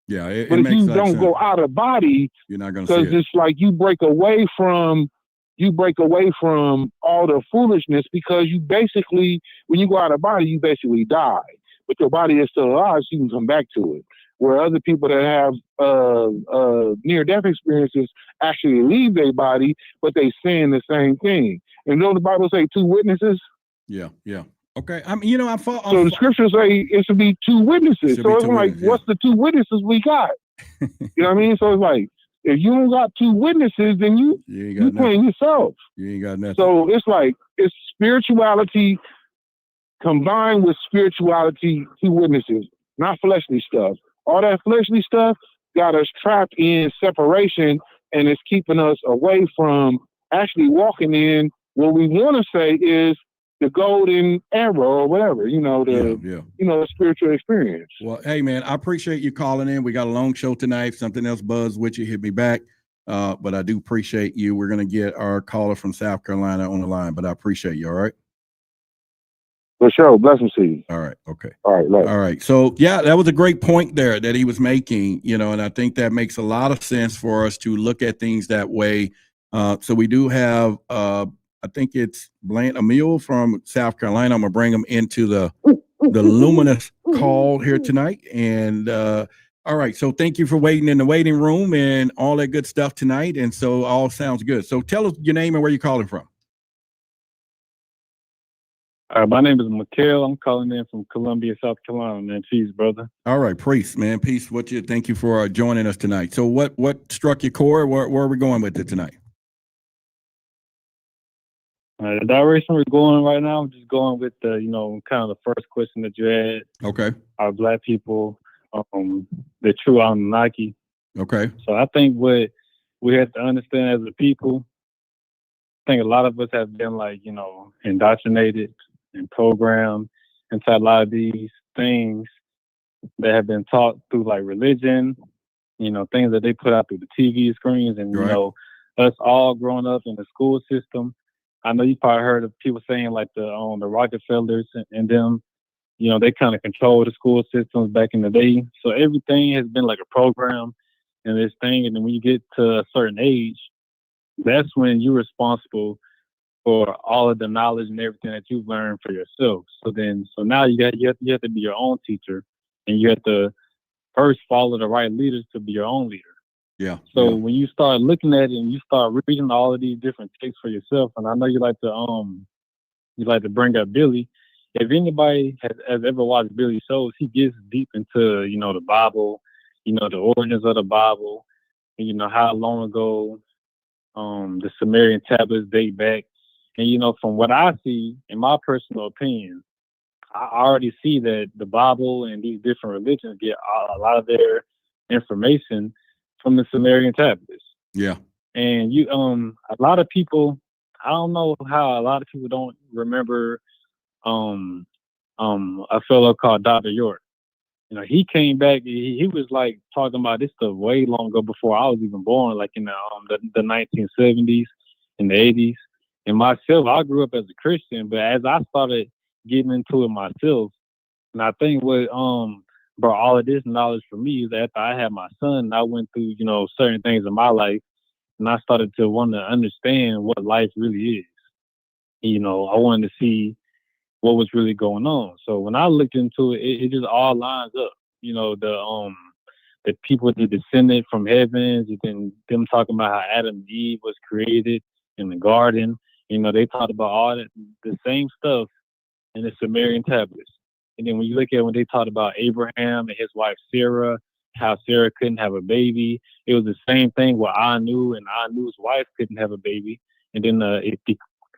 Yeah, but if you don't go out of body, you're not going to see it. Because it's like you break away from all the foolishness, because you basically, when you go out of body, you basically die. But your body is still alive, so you can come back to it. Where other people that have near-death experiences actually leave their body, but they saying the same thing. And don't the Bible say 2 witnesses? Yeah. Okay. I mean, So the scriptures say it should be 2 witnesses. So it's like, what's the 2 witnesses we got? You know what I mean? So it's like, if you don't got 2 witnesses, then you playing yourself. You ain't got nothing. So it's like, it's spirituality combined with spirituality, 2 witnesses, not fleshly stuff. All that fleshly stuff got us trapped in separation, and it's keeping us away from actually walking in what we want to say is the golden era, or whatever, the spiritual experience. Well, hey man, I appreciate you calling in. We got a long show tonight. If something else buzz with you, hit me back. But I do appreciate you. We're gonna get our caller from South Carolina on the line, but I appreciate you. All right. For sure. Blessings to you. All right. Okay. All right. All right. So yeah, that was a great point there that he was making, and I think that makes a lot of sense for us to look at things that way. So we do have I think it's Emil from South Carolina. I'm gonna bring him into the luminous call here tonight. And all right, so thank you for waiting in the waiting room and all that good stuff tonight. And so all sounds good. So tell us your name and where you're calling from. My name is Mattel. I'm calling in from Columbia, South Carolina, man. Peace, brother. All right, priest, man. Peace. Thank you for joining us tonight. So what struck your core? Where are we going with it tonight? The direction we're going right now, I'm just going with the, kind of the first question that you had. Okay. Are Black people the true Anunnaki? Okay. So I think what we have to understand as a people, I think a lot of us have been indoctrinated and programmed into a lot of these things that have been taught through like religion, things that they put out through the TV screens, and right. Us all growing up in the school system. I know you probably heard of people saying like the Rockefellers and them, they kind of control the school systems back in the day. So everything has been like a program and this thing, and then when you get to a certain age, that's when you're responsible for all of the knowledge and everything that you've learned for yourself. So now you have to be your own teacher, and you have to first follow the right leaders to be your own leader. Yeah. So when you start looking at it and you start reading all of these different texts for yourself, and I know you like to bring up Billy. If anybody has ever watched Billy shows, he gets deep into the Bible, the origins of the Bible, and how long ago the Sumerian tablets date back. And, from what I see, in my personal opinion, I already see that the Bible and these different religions get a lot of their information from the Sumerian tablets. Yeah. And a lot of people, I don't know how a lot of people don't remember a fellow called Dr. York. He came back, he was like talking about this stuff way long ago before I was even born, like in the 1970s and the 80s. And myself, I grew up as a Christian, but as I started getting into it myself, and I think what brought all of this knowledge for me is after I had my son, I went through, certain things in my life, and I started to want to understand what life really is. I wanted to see what was really going on. So when I looked into it, it just all lines up. The people that descended from heavens, and then them talking about how Adam and Eve was created in the garden. They talked about all that, the same stuff in the Sumerian tablets. And then when you look at when they talked about Abraham and his wife Sarah, how Sarah couldn't have a baby, it was the same thing with Anu, and Anu's wife couldn't have a baby. And then the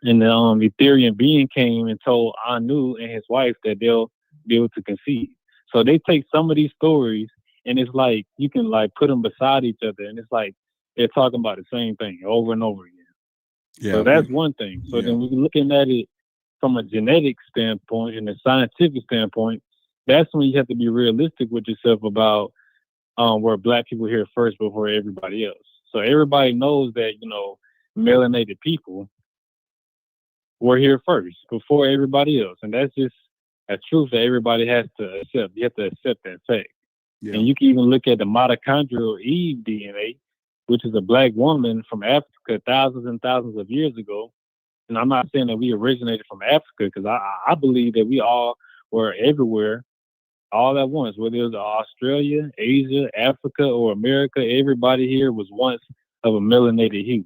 Ethereal being came and told Anu and his wife that they'll be able to conceive. So they take some of these stories, and it's like you can like put them beside each other, and it's like they're talking about the same thing over and over again. Yeah. So that's one thing. So then we're looking at it from a genetic standpoint and a scientific standpoint. That's when you have to be realistic with yourself about where Black people here first before everybody else. So everybody knows that melanated people were here first before everybody else, and that's just a truth that everybody has to accept. You have to accept that fact. Yeah. And you can even look at the mitochondrial Eve DNA, which is a Black woman from Africa thousands and thousands of years ago. And I'm not saying that we originated from Africa, because I believe that we all were everywhere, all at once, whether it was Australia, Asia, Africa, or America. Everybody here was once of a melanated hue.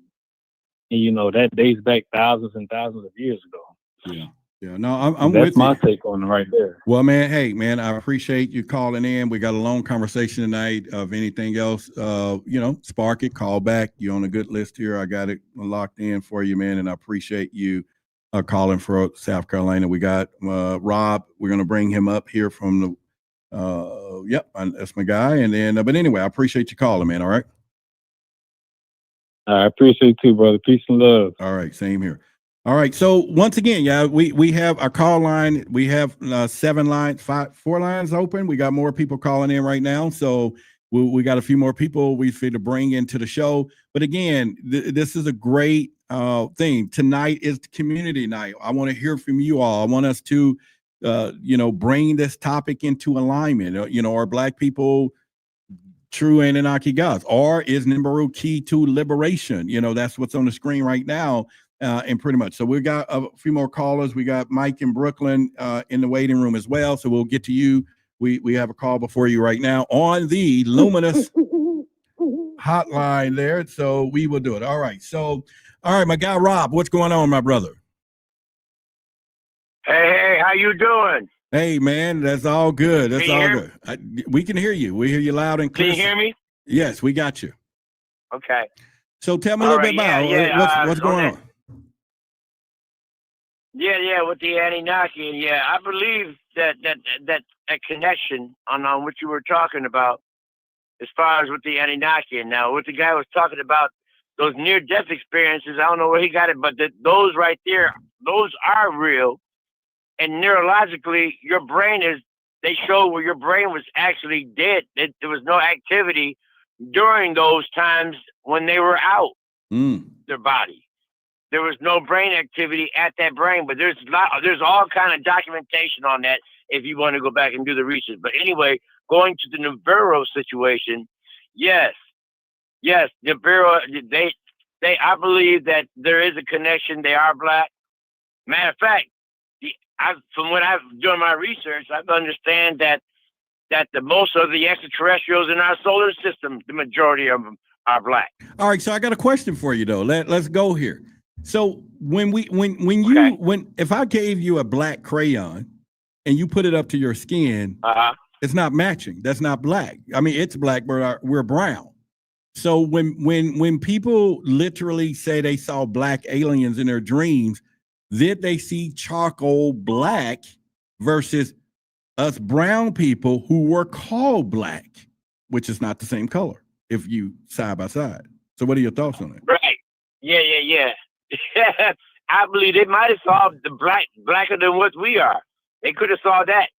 And, that dates back thousands and thousands of years ago. Yeah. Yeah, no, I'm That's with my you. take on it right there. Well, man, hey, man, I appreciate you calling in. We got a long conversation tonight. Of anything else, spark it, call back. You're on a good list here. I got it locked in for you, man, and I appreciate you calling for South Carolina. We got Rob. We're going to bring him up here from the, that's my guy. And then, but anyway, I appreciate you calling, man, all right? I appreciate you too, brother. Peace and love. All right, same here. All right. So once again, we have our call line. We have 4 lines open. We got more people calling in right now. So we got a few more people we feel to bring into the show. But again, this is a great thing. Tonight is community night. I want to hear from you all. I want us to, bring this topic into alignment. Are Black people true Anunnaki gods, or is Nibiru key to liberation? That's what's on the screen right now. and pretty much. So we've got a few more callers. We got Mike in Brooklyn in the waiting room as well. So we'll get to you. We have a call before you right now on the Luminous hotline there. So we will do it. All right. So, all right, my guy Rob, what's going on, my brother? Hey, how you doing? Hey, man, that's all good. That's all good. We can hear you. We hear you loud and clear. Can you hear me? Yes, we got you. Okay. So tell me a little bit about what's going on. Yeah, with the Anunnaki, and I believe that connection on what you were talking about, as far as with the Anunnaki, and now what the guy was talking about, those near-death experiences. I don't know where he got it, but those right there, those are real. And neurologically, your brain they show where your brain was actually dead. There was no activity during those times when they were out their body. There was no brain activity at that brain, but there's all kind of documentation on that if you want to go back and do the research. But anyway, going to the Nibiru situation, yes, Nibiru, I believe that there is a connection. They are black. Matter of fact, from what I've done my research, I understand that the most of the extraterrestrials in our solar system, the majority of them are black. All right, so I got a question for you though. Let's go here. So if I gave you a black crayon and you put it up to your skin, it's not matching. That's not black. I mean, it's black, but we're brown. So when people literally say they saw black aliens in their dreams, did they see charcoal black versus us brown people who were called black, which is not the same color if you side by side? So what are your thoughts on that? Right. Yeah. I believe they might have saw the blacker than what we are. They could have saw that.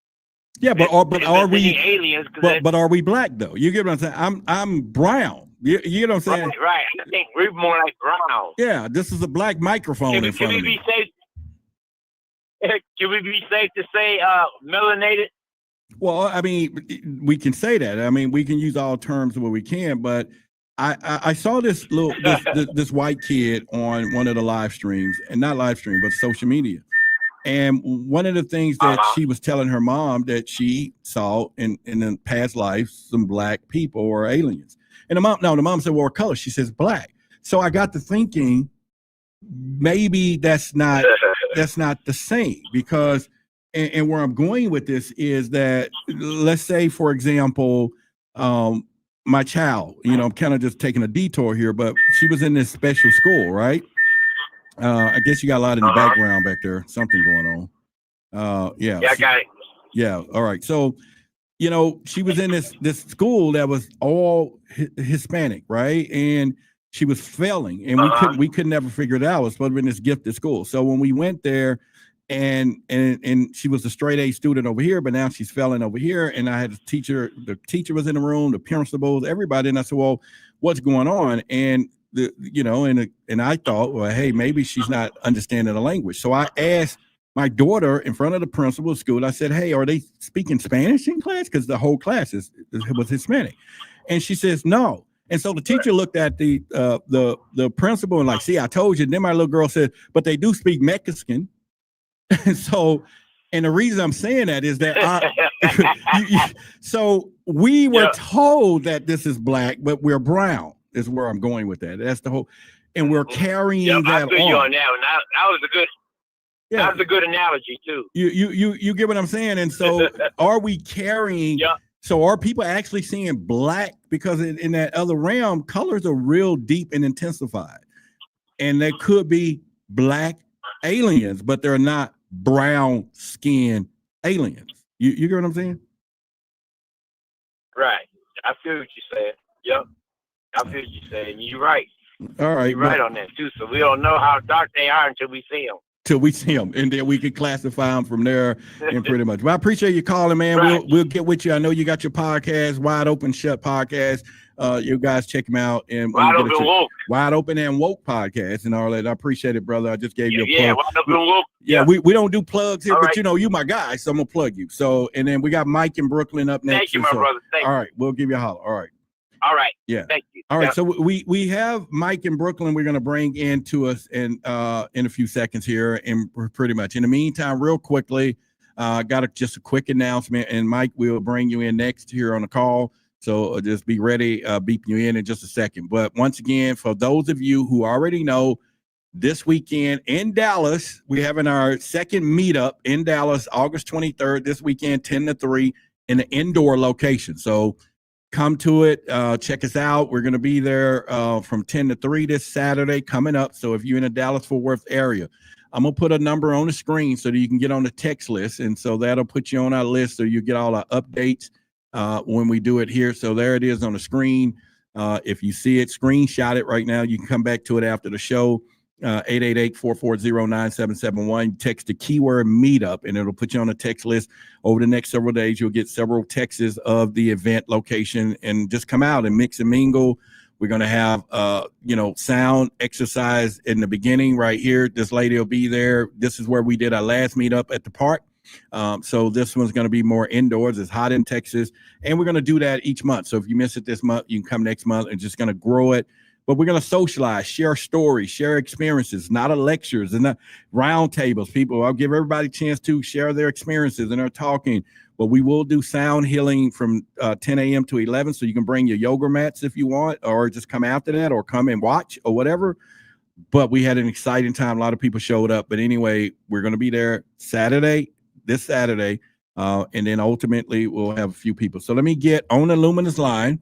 Yeah, but are we aliens? But are we black though? You get what I'm saying? I'm brown. You know what I'm saying? Right. I think we're more like brown. Yeah, this is a black microphone in front of me. Can we be safe to say melanated? Well, I mean, we can say that. I mean, we can use all terms where we can, but I saw this this white kid on one of the live streams, and not live stream, but social media. And one of the things that she was telling her mom that she saw in the past life, some black people or aliens. And the mom said, well, what color? She says black. So I got to thinking, maybe that's not the same, because and where I'm going with this is that, let's say, for example, my child, I'm kind of just taking a detour here, but she was in this special school, right? I guess you got a lot in the background back there, something going on. Yeah, I got it. Yeah, all right. So, she was in this school that was all Hispanic, right? And she was failing, and we could never figure it out. It was supposed to be in this gifted school. So when we went there, and she was a straight A student over here, but now she's failing over here. And I had a teacher. The teacher was in the room, the principals, everybody. And I said, well, what's going on? And and I thought, well, hey, maybe she's not understanding the language. So I asked my daughter in front of the principal of school. I said, hey, are they speaking Spanish in class? Because the whole class was Hispanic. And she says, no. And so the teacher looked at the principal and like, see, I told you. And then my little girl said, but they do speak Mexican. And so, and the reason I'm saying that is that so we were told that this is black, but we're brown, is where I'm going with that. That's the whole, and we're carrying that I feel you on that one. That was a good analogy too. You get what I'm saying? And so are we carrying, so are people actually seeing black? Because in that other realm, colors are real deep and intensified. And there could be black aliens, but they're not brown skinned aliens. You get what I'm saying? Right. I feel what you're saying. Yep. I feel what you're saying. You're right. All right. You're right on that too. So we don't know how dark they are until we see them. And then we can classify them from there, and pretty much. But I appreciate you calling, man. Right. We'll get with you. I know you got your podcast, Wide Open Shut podcast. You guys check them out. And Wide Open Woke. Wide Open and Woke podcast and all that. I appreciate it, brother. I just gave you a plug. Yeah, Wide Open Woke. Yeah, we don't do plugs here, all but right. You my guy, so I'm gonna plug you. So, and then we got Mike in Brooklyn up next. Thank you, my brother. Thank you. All right, we'll give you a holler. All right. All right. Yeah. Thank you. All right. Yeah. So we have Mike in Brooklyn. We're going to bring into us in a few seconds here, and pretty much in the meantime, real quickly, got just a quick announcement, and Mike will bring you in next here on the call. So just be ready, beeping you in just a second. But once again, for those of you who already know, this weekend in Dallas, we're having our second meetup in Dallas, August 23rd, this weekend, 10 to 3 in the indoor location. So come to it. Check us out. We're going to be there from 10 to 3 this Saturday coming up. So if you're in the Dallas-Fort Worth area, I'm going to put a number on the screen so that you can get on the text list. And so that'll put you on our list so you get all our updates when we do it here. So there it is on the screen. If you see it, screenshot it right now. You can come back to it after the show. 888-440-9771. Text the keyword meetup and it'll put you on the text list. Over the next several days, you'll get several texts of the event location and just come out and mix and mingle. We're going to have, sound exercise in the beginning right here. This lady will be there. This is where we did our last meetup at the park. So this one's going to be more indoors. It's hot in Texas. And we're going to do that each month. So if you miss it this month, you can come next month and just going to grow it. But we're going to socialize, share stories, share experiences, not a lectures and not round tables. People, I'll give everybody a chance to share their experiences and they're talking. But we will do sound healing from 10 a.m. to 11. So you can bring your yoga mats if you want, or just come after that or come and watch or whatever. But we had an exciting time. A lot of people showed up. But anyway, we're going to be there this Saturday. And then ultimately we'll have a few people. So let me get on the Luminous line.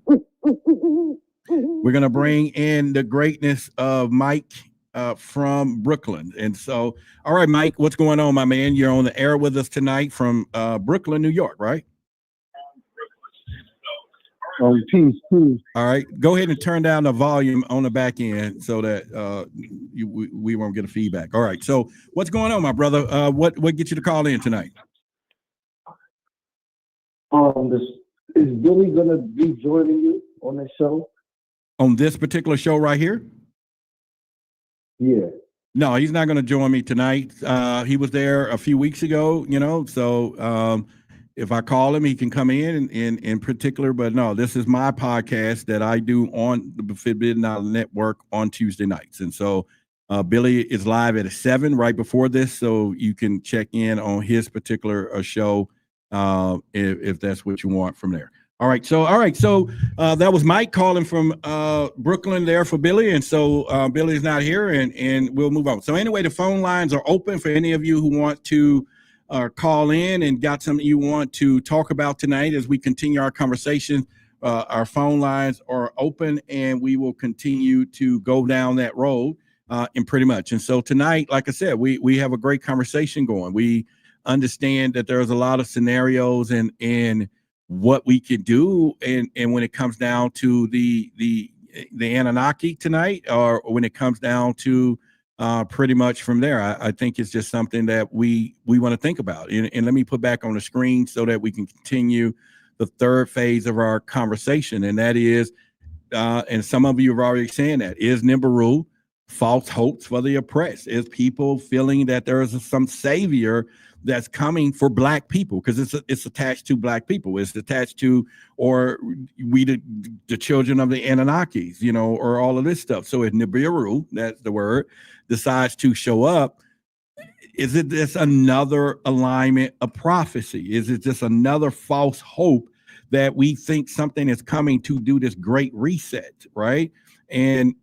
We're going to bring in the greatness of Mike from Brooklyn. And so, all right, Mike, what's going on, my man? You're on the air with us tonight from Brooklyn, New York, right? Peace. All right, go ahead and turn down the volume on the back end so that we won't get a feedback. All right, so what's going on, my brother? What gets you to call in tonight? Is Billy going to be joining you on the show? On this particular show right here? Yeah. No, he's not going to join me tonight. He was there a few weeks ago, so if I call him, he can come in particular. But no, this is my podcast that I do on the Forbidden Knowledge Network on Tuesday nights. And so Billy is live at 7 right before this, so you can check in on his particular show if that's what you want from there. All right. So that was Mike calling from Brooklyn there for Billy. And so Billy's not here and we'll move on. So anyway, the phone lines are open for any of you who want to call in and got something you want to talk about tonight as we continue our conversation. Our phone lines are open and we will continue to go down that road and pretty much. And so tonight, like I said, we have a great conversation going. We understand that there's a lot of scenarios and what we could do, and when it comes down to the Anunnaki tonight, or when it comes down to pretty much from there, I think it's just something that we want to think about. And let me put back on the screen so that we can continue the third phase of our conversation, and that is, and some of you have already saying that, is Nibiru false hopes for the oppressed? Is people feeling that there is some savior that's coming for Black people, because it's attached to Black people. It's attached to, or we the children of the Anunnakis, or all of this stuff. So if Nibiru, that's the word, decides to show up, is it just another alignment of prophecy? Is it just another false hope that we think something is coming to do this great reset, right? And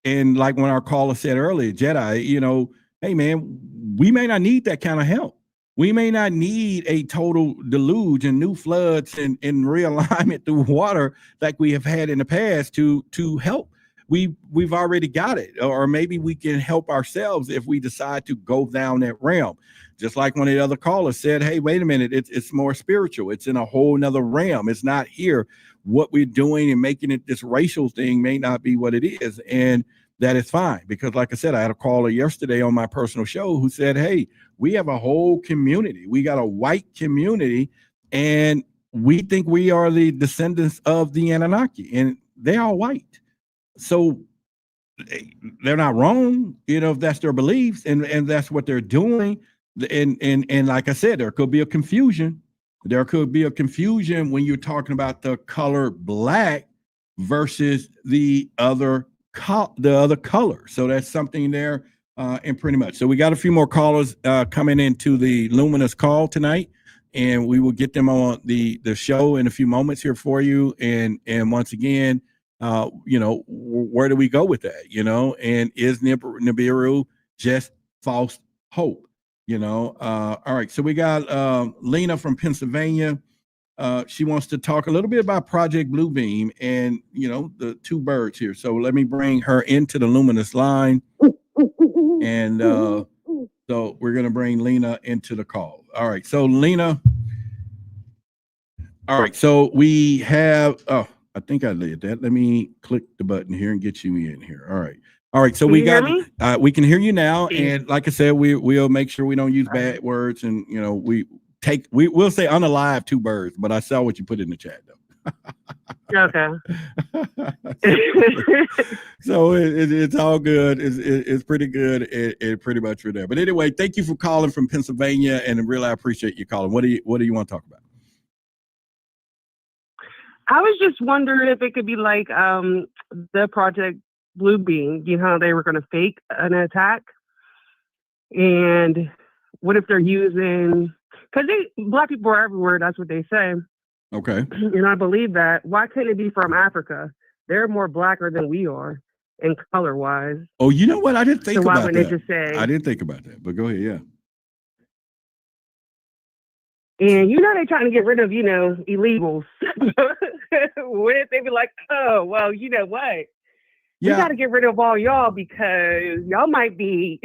like when our caller said earlier, Jedi, hey man, we may not need that kind of help. We may not need a total deluge and new floods and realignment through water like we have had in the past to help. We've already got it, or maybe we can help ourselves if we decide to go down that realm. Just like one of the other callers said, hey, wait a minute, it's more spiritual. It's in a whole nother realm. It's not here. What we're doing and making it this racial thing may not be what it is. And that is fine, because like I said, I had a caller yesterday on my personal show who said, hey, we have a whole community. We got a white community, and we think we are the descendants of the Anunnaki, and they are white. So they're not wrong, if that's their beliefs and that's what they're doing. And like I said, there could be a confusion. There could be a confusion when you're talking about the color Black versus the other color. So that's something there, and pretty much. So we got a few more callers coming into the Luminous call tonight, and we will get them on the show in a few moments here for you. And once again, you know, where do we go with that? You know, and is Nibiru just false hope? You know, all right. So we got Lena from Pennsylvania. She wants to talk a little bit about Project Bluebeam and, you know, the two birds here. So let me bring her into the Luminous line. And so we're going to bring Lena into the call. All right. So Lena. All right. So we have, oh, I think I did that. Let me click the button here and get you in here. All right. All right. So we can hear you now. And like I said, we'll make sure we don't use bad words. And, you know, we'll say unalive two birds, but I saw what you put in the chat though. Okay. So it's all good. It's pretty good. It pretty much we're there. But anyway, thank you for calling from Pennsylvania, and really I appreciate you calling. What do you want to talk about? I was just wondering if it could be like the Project Bluebeam. You know how they were going to fake an attack, and what if they're using? Because Black people are everywhere. That's what they say. Okay. And I believe that. Why couldn't it be from Africa? They're more blacker than we are, in color wise. Oh, you know what? I didn't think about that. Why wouldn't they just say? I didn't think about that. But go ahead, yeah. And you know they're trying to get rid of, you know, illegals. What if they be like, oh, well, you know what? Yeah. We got to get rid of all y'all because y'all might be.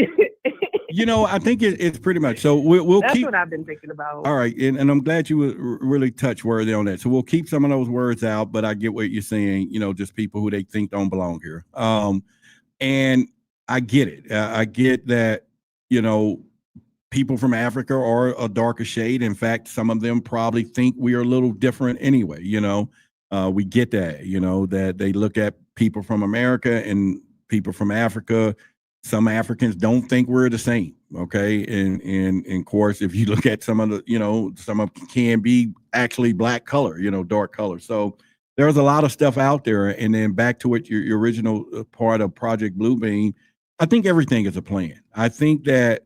You know, I think it's pretty much. So we'll That's keep. what I've been thinking about. All right, and I'm glad you were really touch worthy on that. So we'll keep some of those words out, but I get what you're saying. You know, just people who they think don't belong here. And I get it. I get that. You know, people from Africa are a darker shade. In fact, some of them probably think we are a little different anyway. You know, we get that. You know, that they look at people from America and people from Africa. Some Africans don't think we're the same. Okay. And of course, if you look at some of the, you know, some of them can be actually black color, you know, dark color. So there's a lot of stuff out there. And then back to what your original part of Project Bluebeam, I think everything is a plan. I think that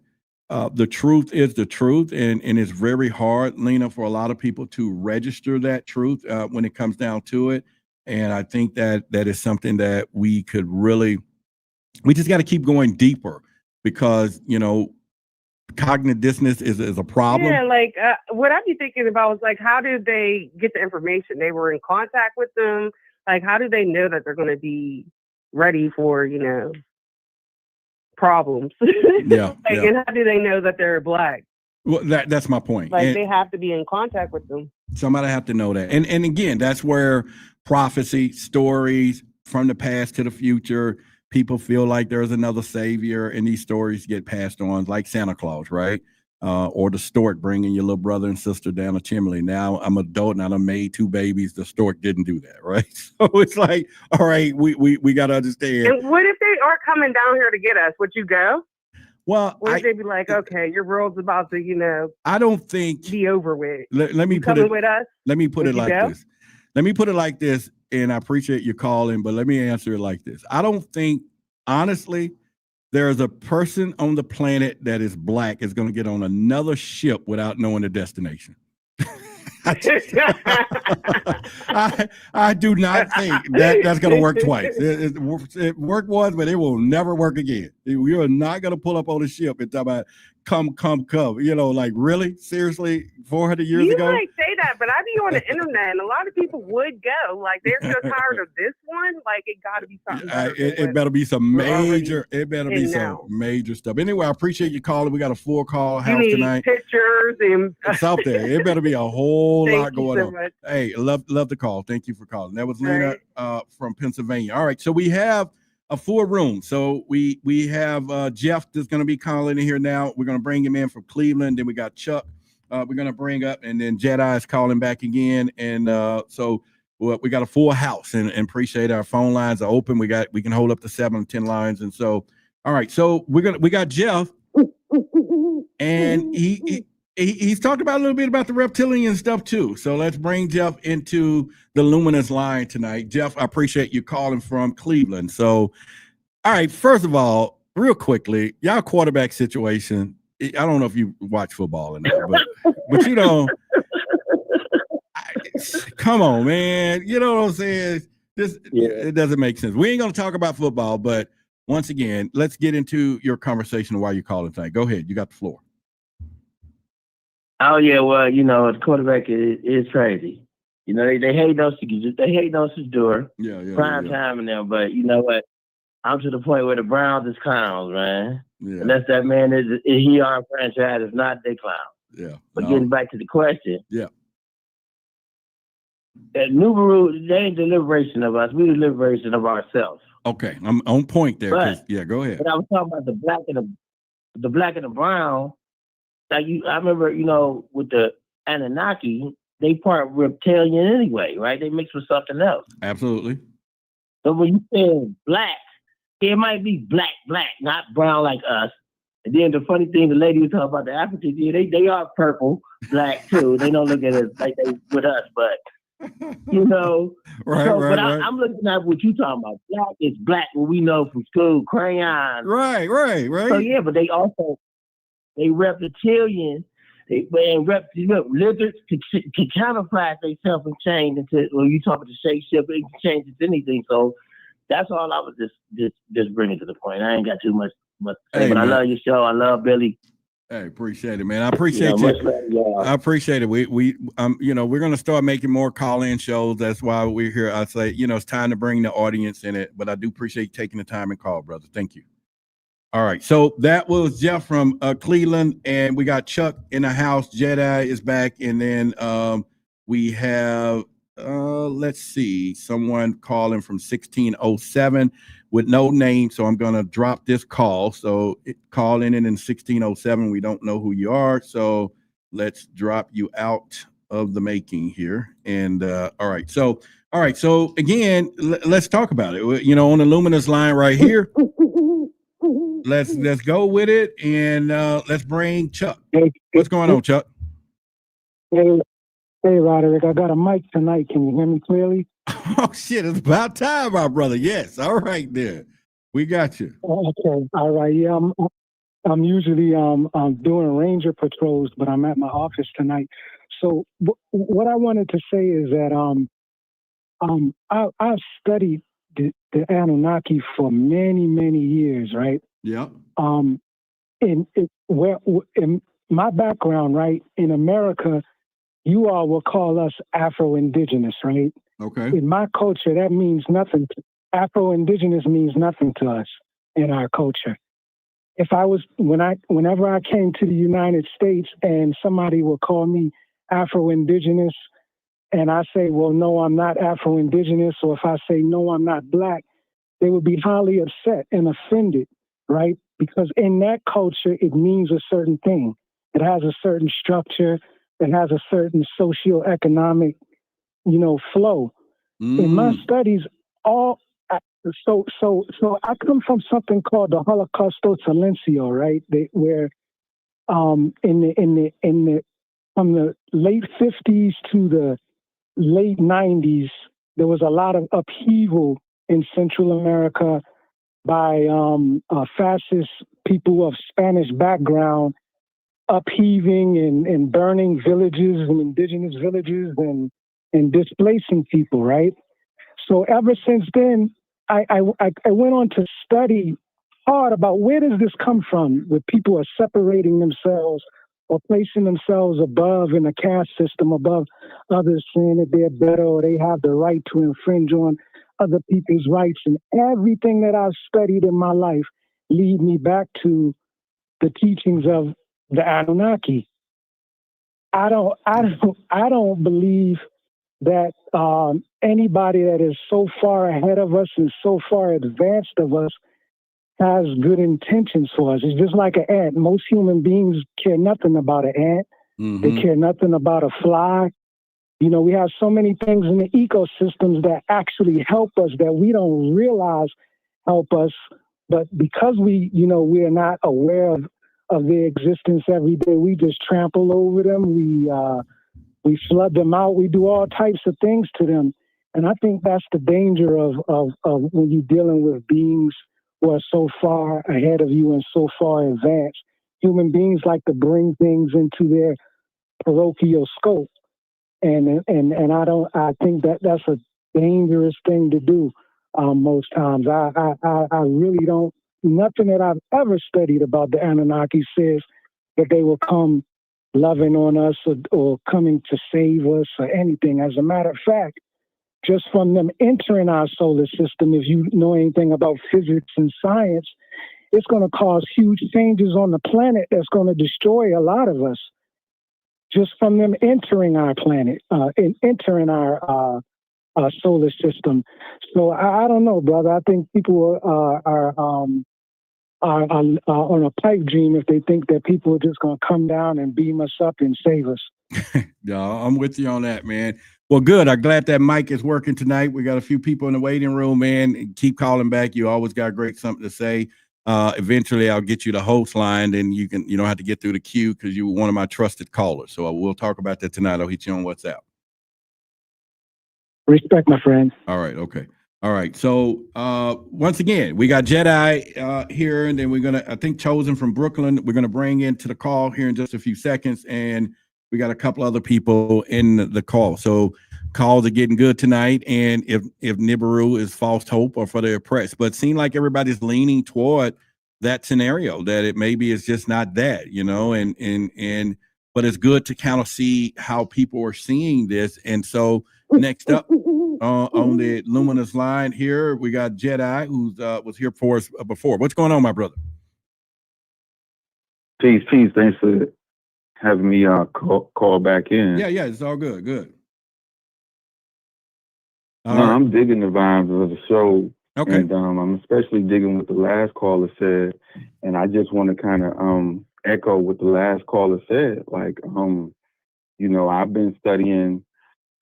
the truth is the truth. And it's very hard, Lena, for a lot of people to register that truth when it comes down to it. And I think that is something that we could really, we just got to keep going deeper because, you know, cognitive dissonance is a problem. Yeah, like what I'd be thinking about is like, how did they get the information? They were in contact with them. Like, how do they know that they're going to be ready for, you know, problems? Yeah, yeah. And how do they know that they're black? Well, that's my point. Like, and they have to be in contact with them. Somebody have to know that. And again, that's where prophecy, stories from the past to the future, people feel like there's another savior, and these stories get passed on, like Santa Claus, right? Or the stork bringing your little brother and sister down a chimney. Now I'm an adult and I done made 2 babies. The stork didn't do that, right? So it's like, all right, we got to understand. And what if they are coming down here to get us? Would you go? Well, or would they be like, okay, your world's about to, you know, I don't think be over with. Let me put it with us. Let me put Would it like go? this. Let me put it like this, and I appreciate you calling, but let me answer it like this. I don't think, honestly, there's a person on the planet that is black is going to get on another ship without knowing the destination. I do not think that's going to work twice. It worked once, but it will never work again. We are not going to pull up on a ship and talk about come. You know, like, really? Seriously? 400 years ago? You might say that, but I be on the internet, and a lot of people would go. Like, they're so tired of this one. Like, it got to be something better. It better be some major. It better be some major stuff. Anyway, I appreciate you calling. We got a full call house tonight. Pictures and it's out there. It better be a whole lot going on. Much. Hey, love the call. Thank you for calling. That was Lena from Pennsylvania. All right, so we have a full room. So we have Jeff that's going to be calling in here now. We're going to bring him in from Cleveland. Then we got Chuck. We're going to bring up, and then Jedi is calling back again. And so we got a full house, and appreciate our phone lines are open. We can hold up to 7 or 10 lines. And so, all right, so we got Jeff, and he he's talked about a little bit about the reptilian stuff too. So let's bring Jeff into the luminous line tonight. Jeff, I appreciate you calling from Cleveland. So, all right, first of all, real quickly, y'all quarterback situation. I don't know if you watch football or not, but you know, come on, man. You know what I'm saying? It doesn't make sense. We ain't gonna talk about football, but once again, let's get into your conversation while you're calling tonight. Go ahead, you got the floor. Oh yeah, well, you know, the quarterback is crazy. You know, they hate those. They hate those Shador. Prime time and them, but you know what? I'm to the point where the Browns is clowns, man. Yeah. Unless that man is he our franchise, if not, they clowns. Yeah. But getting back to the question. Yeah. Nibiru, they ain't the liberation of us. We're the liberation of ourselves. Okay, I'm on point there. But, yeah, go ahead. But I was talking about the black and the brown. Like I remember, you know, with the Anunnaki, they part reptilian anyway, right? They mix with something else. Absolutely. So when you say black, it might be black, not brown like us. And then the funny thing, the lady was talking about the Africans, yeah, they are purple, black too. They don't look at it like they with us, but you know. Right. I'm looking at what you talking about. Black is black, what we know from school, crayons. Right. So yeah, but they reptilian. Lizards can camouflage themselves and change into. When you talk about the shape shift, it can change into anything. So that's all I was just bringing to the point. I ain't got too much to say, but man. I love your show. I love Billy. Hey, appreciate it, man. I appreciate you. I appreciate it. We you know, we're gonna start making more call-in shows. That's why we're here. I say, you know, it's time to bring the audience in it. But I do appreciate you taking the time and call, brother. Thank you. All right, so that was Jeff from Cleveland, and we got Chuck in the house. Jedi is back, and then we have let's see, someone calling from 1607 with no name. So I'm gonna drop this call. So call in 1607. We don't know who you are, so let's drop you out of the making here. And all right, so again, let's talk about it. You know, on the luminous line right here. Let's go with it, and let's bring Chuck. What's going on, Chuck? Hey, Roderick. I got a mic tonight. Can you hear me clearly? Oh shit! It's about time, my brother. Yes. All right, there. We got you. Okay. All right. Yeah. I'm usually doing ranger patrols, but I'm at my office tonight. So what I wanted to say is that I've studied the Anunnaki for many years, right? Yeah. In my background, right, in America, you all will call us Afro-Indigenous, right? Okay. In my culture, that means nothing. Afro-Indigenous means nothing to us in our culture. Whenever I came to the United States and somebody will call me Afro-Indigenous, and I say, well, no, I'm not Afro-Indigenous, or if I say, no, I'm not black, they would be highly upset and offended, right? Because in that culture, it means a certain thing. It has a certain structure. It has a certain socioeconomic, flow. In my studies, so I come from something called the Holocausto Silencio, right? Where from the late 50s to the late 90s, there was a lot of upheaval in Central America by fascist people of Spanish background, upheaving and burning villages and indigenous villages and displacing people, right? So ever since then, I went on to study hard about where does this come from, where people are separating themselves or placing themselves above in a caste system, above others, saying that they're better or they have the right to infringe on other people's rights. And everything that I've studied in my life lead me back to the teachings of the Anunnaki. I don't believe that anybody that is so far ahead of us and so far advanced of us has good intentions for us. It's just like an ant. Most human beings care nothing about an ant. Mm-hmm. They care nothing about a fly. We have so many things in the ecosystems that actually help us that we don't realize help us. But because we are not aware of their existence every day. We just trample over them. We flood them out. We do all types of things to them. And I think that's the danger of when you're dealing with beings who are so far ahead of you and so far advanced. Human beings like to bring things into their parochial scope. And I think that's a dangerous thing to do most times. I really don't, nothing that I've ever studied about the Anunnaki says that they will come loving on us or coming to save us or anything. As a matter of fact, just from them entering our solar system, if you know anything about physics and science, it's going to cause huge changes on the planet that's going to destroy a lot of us. Just from them entering our planet, and entering our solar system. So I don't know, brother. I think people are on a pipe dream if they think that people are just going to come down and beam us up and save us. No, I'm with you on that, man. Well, good. I'm glad that mic is working tonight. We got a few people in the waiting room, man. Keep calling back. You always got something to say. Eventually I'll get you the host line, and you don't have to get through the queue because you were one of my trusted callers. So we'll talk about that tonight. I'll hit you on WhatsApp. Respect, my friend. All right. Okay. All right. So once again, we got Jedi here, and then we're going to, I think, Chosen from Brooklyn. We're going to bring into the call here in just a few seconds. And we got a couple other people in the call. So calls are getting good tonight. And if Nibiru is false hope or for the oppressed, but it seems like everybody's leaning toward that scenario, that it maybe is just not that, but it's good to kind of see how people are seeing this. And so next up on the Luminous line here, we got Jedi, who was here for us before. What's going on, my brother? Peace. Thanks for having me call back in. Yeah, it's all good. Good. I'm digging the vibes of the show. Okay. And I'm especially digging what the last caller said. And I just want to kind of echo what the last caller said. Like, I've been studying,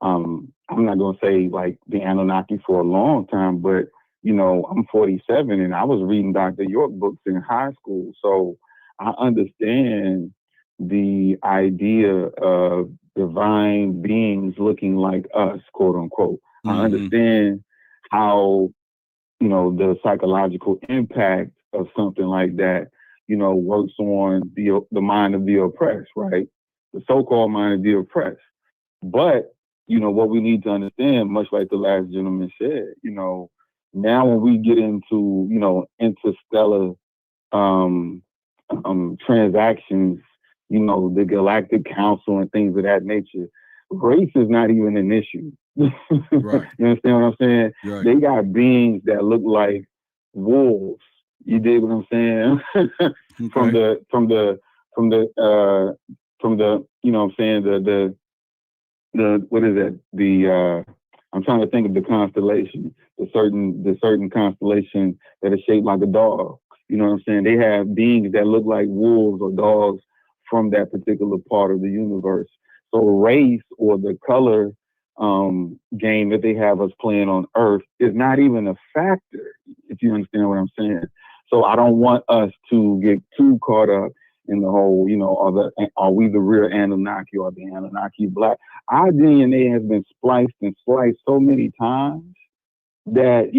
I'm not going to say like the Anunnaki for a long time, but, I'm 47 and I was reading Dr. York books in high school. So I understand the idea of divine beings looking like us, quote unquote. Mm-hmm. I understand how, the psychological impact of something like that, works on the mind of the oppressed, right? The so-called mind of the oppressed. But, what we need to understand, much like the last gentleman said, now when we get into, interstellar transactions, the Galactic Council and things of that nature, race is not even an issue. Right. You understand what I'm saying? Right. They got beings that look like wolves. You dig what I'm saying? Okay. from the what is that? I'm trying to think of the constellation, the certain constellation that is shaped like a dog. You know what I'm saying? They have beings that look like wolves or dogs from that particular part of the universe. So race or the color game that they have us playing on Earth is not even a factor, if you understand what I'm saying. So I don't want us to get too caught up in the whole, are we the real Anunnaki or the Anunnaki black? Our DNA has been spliced and sliced so many times that,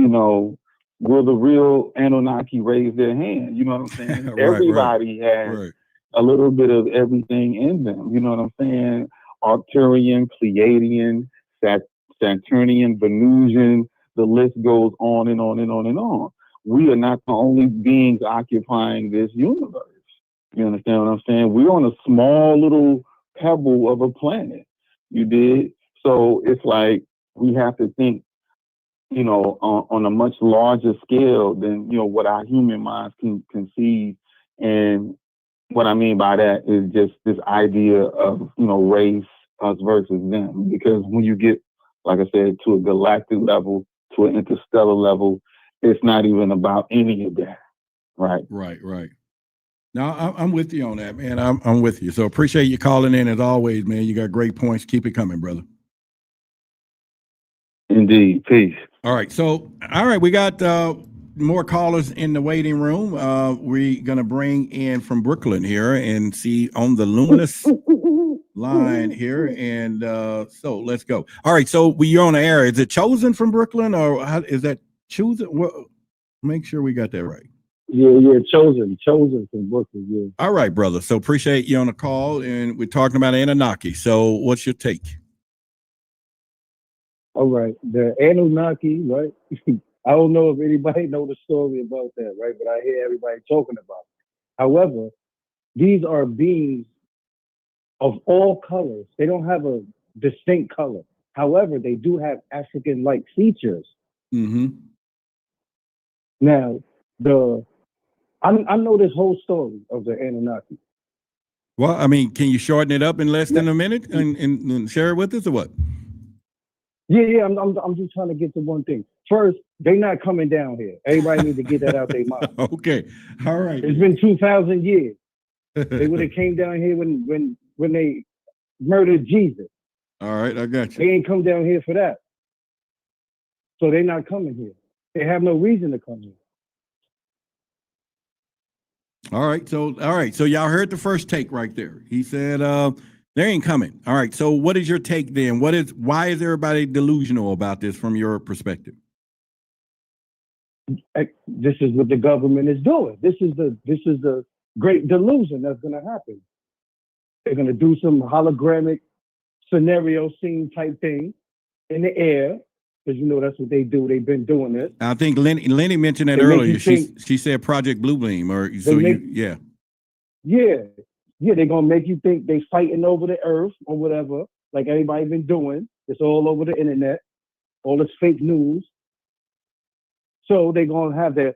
will the real Anunnaki raise their hand? You know what I'm saying? Right, Everybody has a little bit of everything in them. You know what I'm saying? Arcturian, Pleiadian, Saturnian, Venusian, the list goes on and on and on and on. We are not the only beings occupying this universe. You understand what I'm saying? We're on a small little pebble of a planet. You did? So it's like we have to think, on a much larger scale than, what our human minds can conceive. And what I mean by that is just this idea of, race, us versus them. Because when you get, like I said, to a galactic level, to an interstellar level, it's not even about any of that. Right. Right. Now, I'm with you on that, man. I'm with you. So appreciate you calling in as always, man. You got great points. Keep it coming, brother. Indeed. Peace. All right. So, we got more callers in the waiting room. We're going to bring in from Brooklyn here and see on the luminous line here. And so let's go. All right. So you're on the air. Is it Chosen from Brooklyn, or is that Chosen? Well, make sure we got that right. Yeah, chosen from Brooklyn. Yeah. All right, brother. So appreciate you on the call, and we're talking about Anunnaki. So what's your take? All right, the Anunnaki, right? I don't know if anybody know the story about that, right? But I hear everybody talking about it. However, these are beings of all colors. They don't have a distinct color. However, they do have African-like features. Mm-hmm. Now, I know this whole story of the Anunnaki. Well, I mean, can you shorten it up in less than a minute and share it with us, or what? Yeah. I'm just trying to get to one thing. First, they not coming down here. Everybody needs to get that out their mind. Okay. All right. It's been 2,000 years. They would have came down here when they murdered Jesus. All right, I got you. They ain't come down here for that. So they're not coming here. They have no reason to come here. All right. So y'all heard the first take right there. He said they ain't coming. All right. So what is your take then? Why is everybody delusional about this from your perspective? This is what the government is doing. This is the great delusion that's going to happen. They're going to do some hologramic scenario scene type thing in the air, because you know that's what they do. They've been doing this. I think Lenny mentioned that earlier. She said Project Blue Beam, or so yeah. Yeah, they're gonna make you think they fighting over the earth or whatever, like everybody been doing. It's all over the internet, all this fake news. So they're gonna have their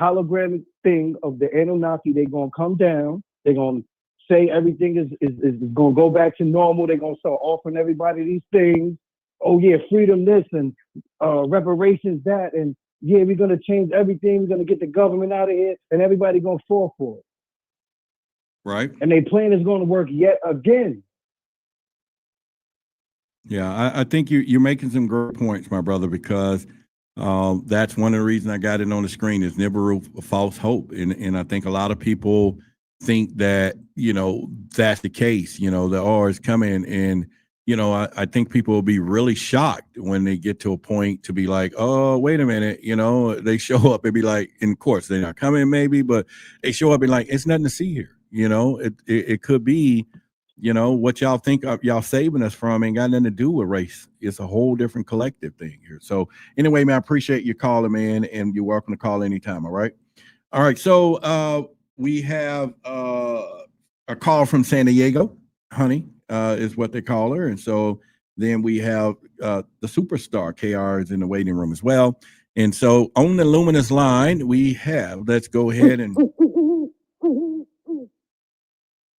hologramic thing of the Anunnaki. They're gonna come down. They're gonna say everything is gonna go back to normal. They're gonna start offering everybody these things. Oh yeah, freedom this and reparations that, and yeah, we're gonna change everything. We're gonna get the government out of here, and everybody gonna fall for it. Right. And their plan is gonna work yet again. Yeah, I think you're making some great points, my brother, because that's one of the reasons I got it on the screen is Nibiru false hope, and I think a lot of people think that that's the case. The R is coming, and I think people will be really shocked when they get to a point to be like, oh, wait a minute, they show up and be like, and of course they're not coming maybe, but they show up and like, it's nothing to see here. It could be, what y'all think of y'all saving us from ain't got nothing to do with race. It's a whole different collective thing here. So anyway, man, I appreciate you calling, man, and you're welcome to call anytime. All right. All right. So we have a call from San Diego, honey. Is what they call her. And so then we have the superstar KR is in the waiting room as well. And so on the luminous line, we have, let's go ahead and.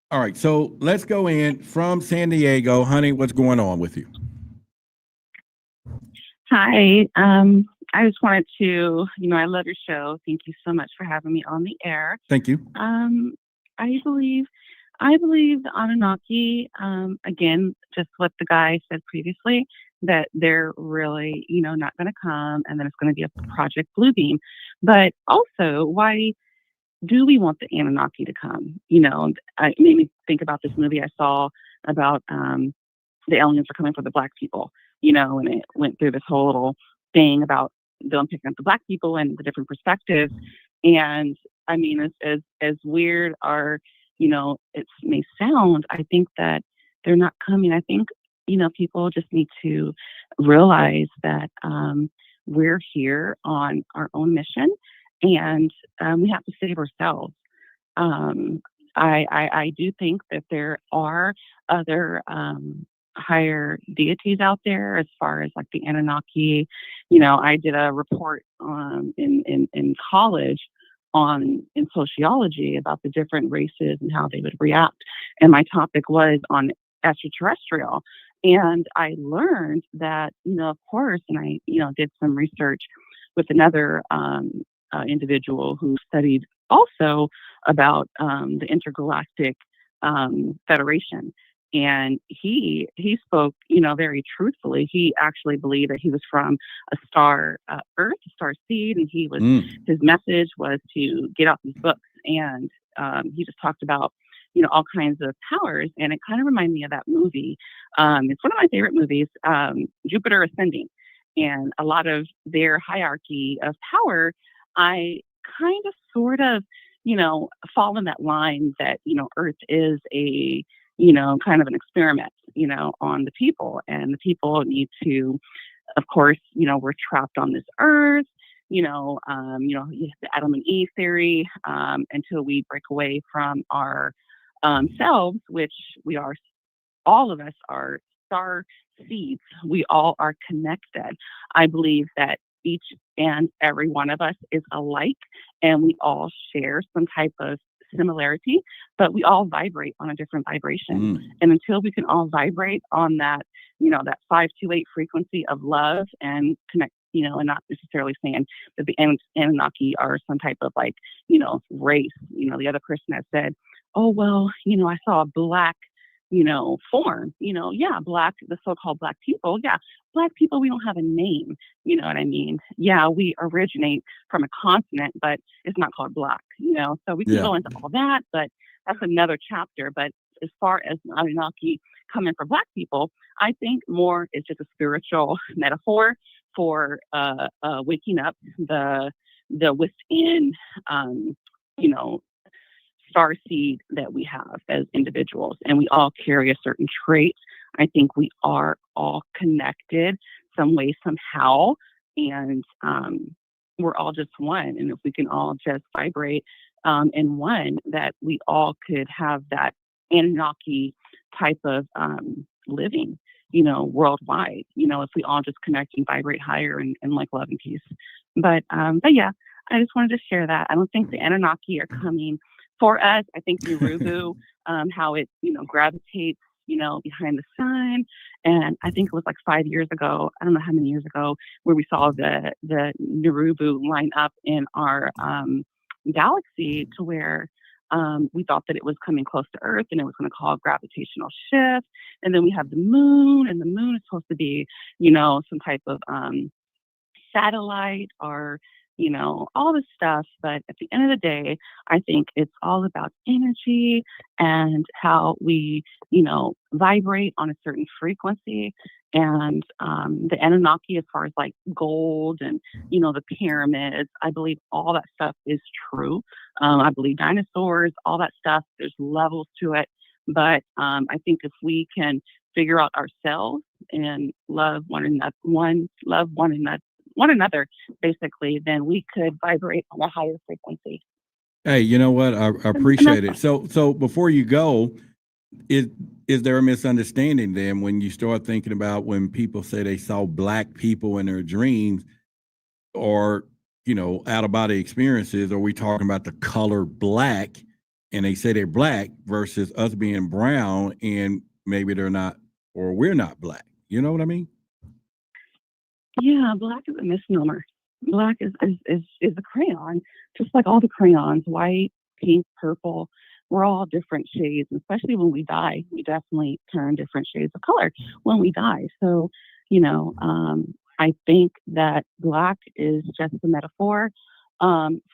All right. So let's go in from San Diego. Honey, what's going on with you? Hi. I just wanted to, I love your show. Thank you so much for having me on the air. Thank you. I believe the Anunnaki, again, just what the guy said previously, that they're really, not going to come, and then it's going to be a Project Bluebeam. But also, why do we want the Anunnaki to come? It made me think about this movie I saw about the aliens are coming for the black people, and it went through this whole little thing about them picking up the black people and the different perspectives. And I mean, as weird or it may sound, I think that they're not coming. I think, people just need to realize that we're here on our own mission, and we have to save ourselves. I do think that there are other higher deities out there as far as like the Anunnaki. I did a report in college in sociology about the different races and how they would react. And my topic was on extraterrestrial. And I learned that, of course, and I, did some research with another individual who studied also about the intergalactic federation. And he spoke, very truthfully. He actually believed that he was from a star, Earth, a star seed, and his message was to get out these books. And he just talked about, all kinds of powers, and it kind of reminded me of that movie. It's one of my favorite movies, Jupiter Ascending, and a lot of their hierarchy of power. I kind of, sort of, fall in that line that Earth is a kind of an experiment, on the people, and the people need to, of course, we're trapped on this Earth, the Adam and Eve theory, until we break away from our selves, which we are, all of us are star seeds. We all are connected. I believe that each and every one of us is alike, and we all share some type of similarity, but we all vibrate on a different vibration. And until we can all vibrate on that, that 528 frequency of love and connect, and not necessarily saying that the Anunnaki are some type of race. The other person that said, oh, well, I saw a black, form, yeah, black, the so-called black people. Yeah, black people, we don't have a name. You know what I mean? Yeah, we originate from a continent, but it's not called black, so we can go into all that, but that's another chapter. But as far as Anunnaki coming for black people, I think more is just a spiritual metaphor for waking up the within, star seed that we have as individuals, and we all carry a certain trait. I think we are all connected some way, somehow, and we're all just one. And if we can all just vibrate in one, that we all could have that Anunnaki type of living, worldwide, if we all just connect and vibrate higher and like love and peace. But yeah, I just wanted to share that. I don't think the Anunnaki are coming for us. I think Nibiru, how it, gravitates, behind the sun. And I think it was like 5 years ago, I don't know how many years ago, where we saw the Nibiru line up in our galaxy, to where we thought that it was coming close to Earth and it was going to cause gravitational shift. And then we have the moon, and the moon is supposed to be, some type of satellite, or all this stuff. But at the end of the day, I think it's all about energy and how we, vibrate on a certain frequency. And the Anunnaki, as far as like gold and, the pyramids, I believe all that stuff is true. I believe dinosaurs, all that stuff, there's levels to it. But I think if we can figure out ourselves and love one another, basically, then we could vibrate on a higher frequency. Hey, you know what? I appreciate it. So before you go, is there a misunderstanding then when you start thinking about when people say they saw black people in their dreams, or, out of body experiences? Are we talking about the color black, and they say they're black, versus us being brown and maybe they're not, or we're not black? You know what I mean? Yeah, black is a misnomer. Black is a crayon, just like all the crayons, white, pink, purple. We're all different shades, especially when we die. We definitely turn different shades of color when we die. So, I think that black is just a metaphor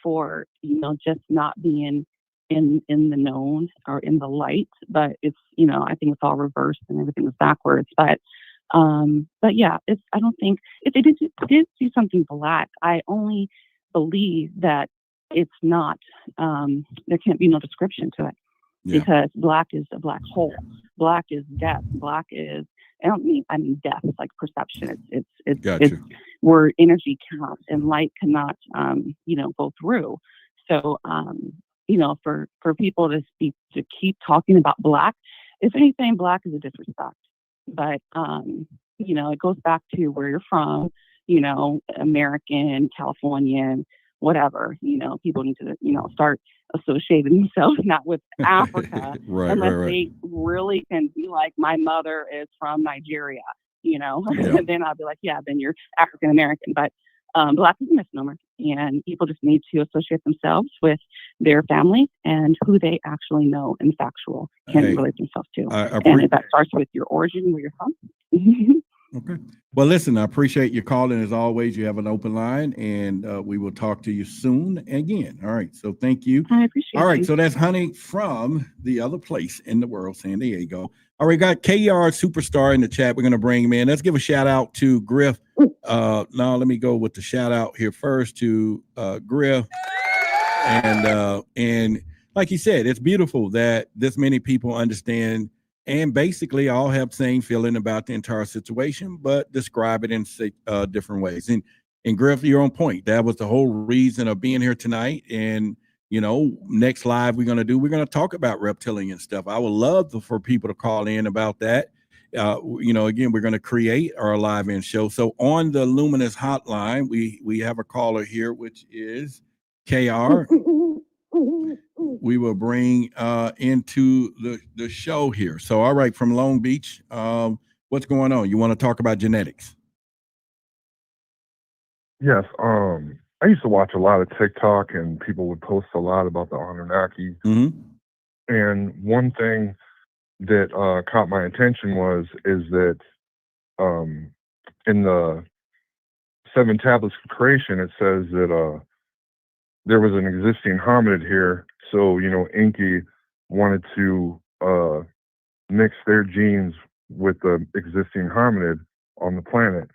for, just not being in the known or in the light. But it's, I think it's all reversed and everything is backwards. But yeah, I don't think if they did see something black, I only believe that it's not, there can't be no description to it, because black is a black hole. Black is death. Black is, I mean death is like perception. It's where energy cannot and light cannot, go through. So, for people to keep talking about black, if anything, black is a disrespect. But, it goes back to where you're from, American, Californian, whatever, people need to, start associating themselves not with Africa, unless they really can be like, my mother is from Nigeria, and then I'll be like, yeah, then you're African American. But Black is a misnomer, and people just need to associate themselves with their family and who they actually know and factual can relate themselves to. And that starts with your origin, where you're from. Okay. Well, listen, I appreciate your calling. As always, you have an open line, and we will talk to you soon again. All right. So thank you. I appreciate it. All right. So that's Honey from the other place in the world, San Diego. All right. Got KR Superstar in the chat. We're going to bring him in. Let's give a shout out to Griff. Now let me go with the shout out here first to Griff. And like you said, it's beautiful that this many people understand and basically all have the same feeling about the entire situation, but describe it in different ways. And Griff, you're on point. That was the whole reason of being here tonight. And, you know, next live we're going to talk about reptilian stuff. I would love for people to call in about that. You know, again, we're going to create our live in show. So on the Luminous hotline, we have a caller here, which is KR. We will bring into the show here. So, all right, from Long Beach, what's going on? You want to talk about genetics? Yes. I used to watch a lot of TikTok, and people would post a lot about the Anunnaki. Mm-hmm. And one thing that caught my attention is that in the 7 tablets of creation, it says that there was an existing hominid here. So, you know, Enki wanted to mix their genes with the existing hominid on the planet.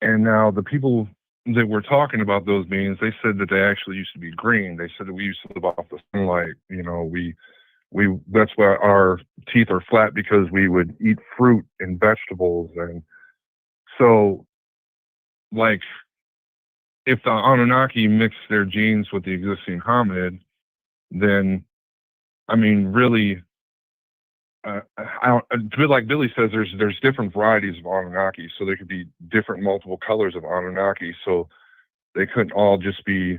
And now the people that were talking about those beings, they said that they actually used to be green. They said that we used to live off the sunlight. You know, we that's why our teeth are flat, because we would eat fruit and vegetables. And so, like, if the Anunnaki mixed their genes with the existing hominid, then, I mean, really, like Billy says, there's different varieties of Anunnaki, so there could be different multiple colors of Anunnaki, so they couldn't all just be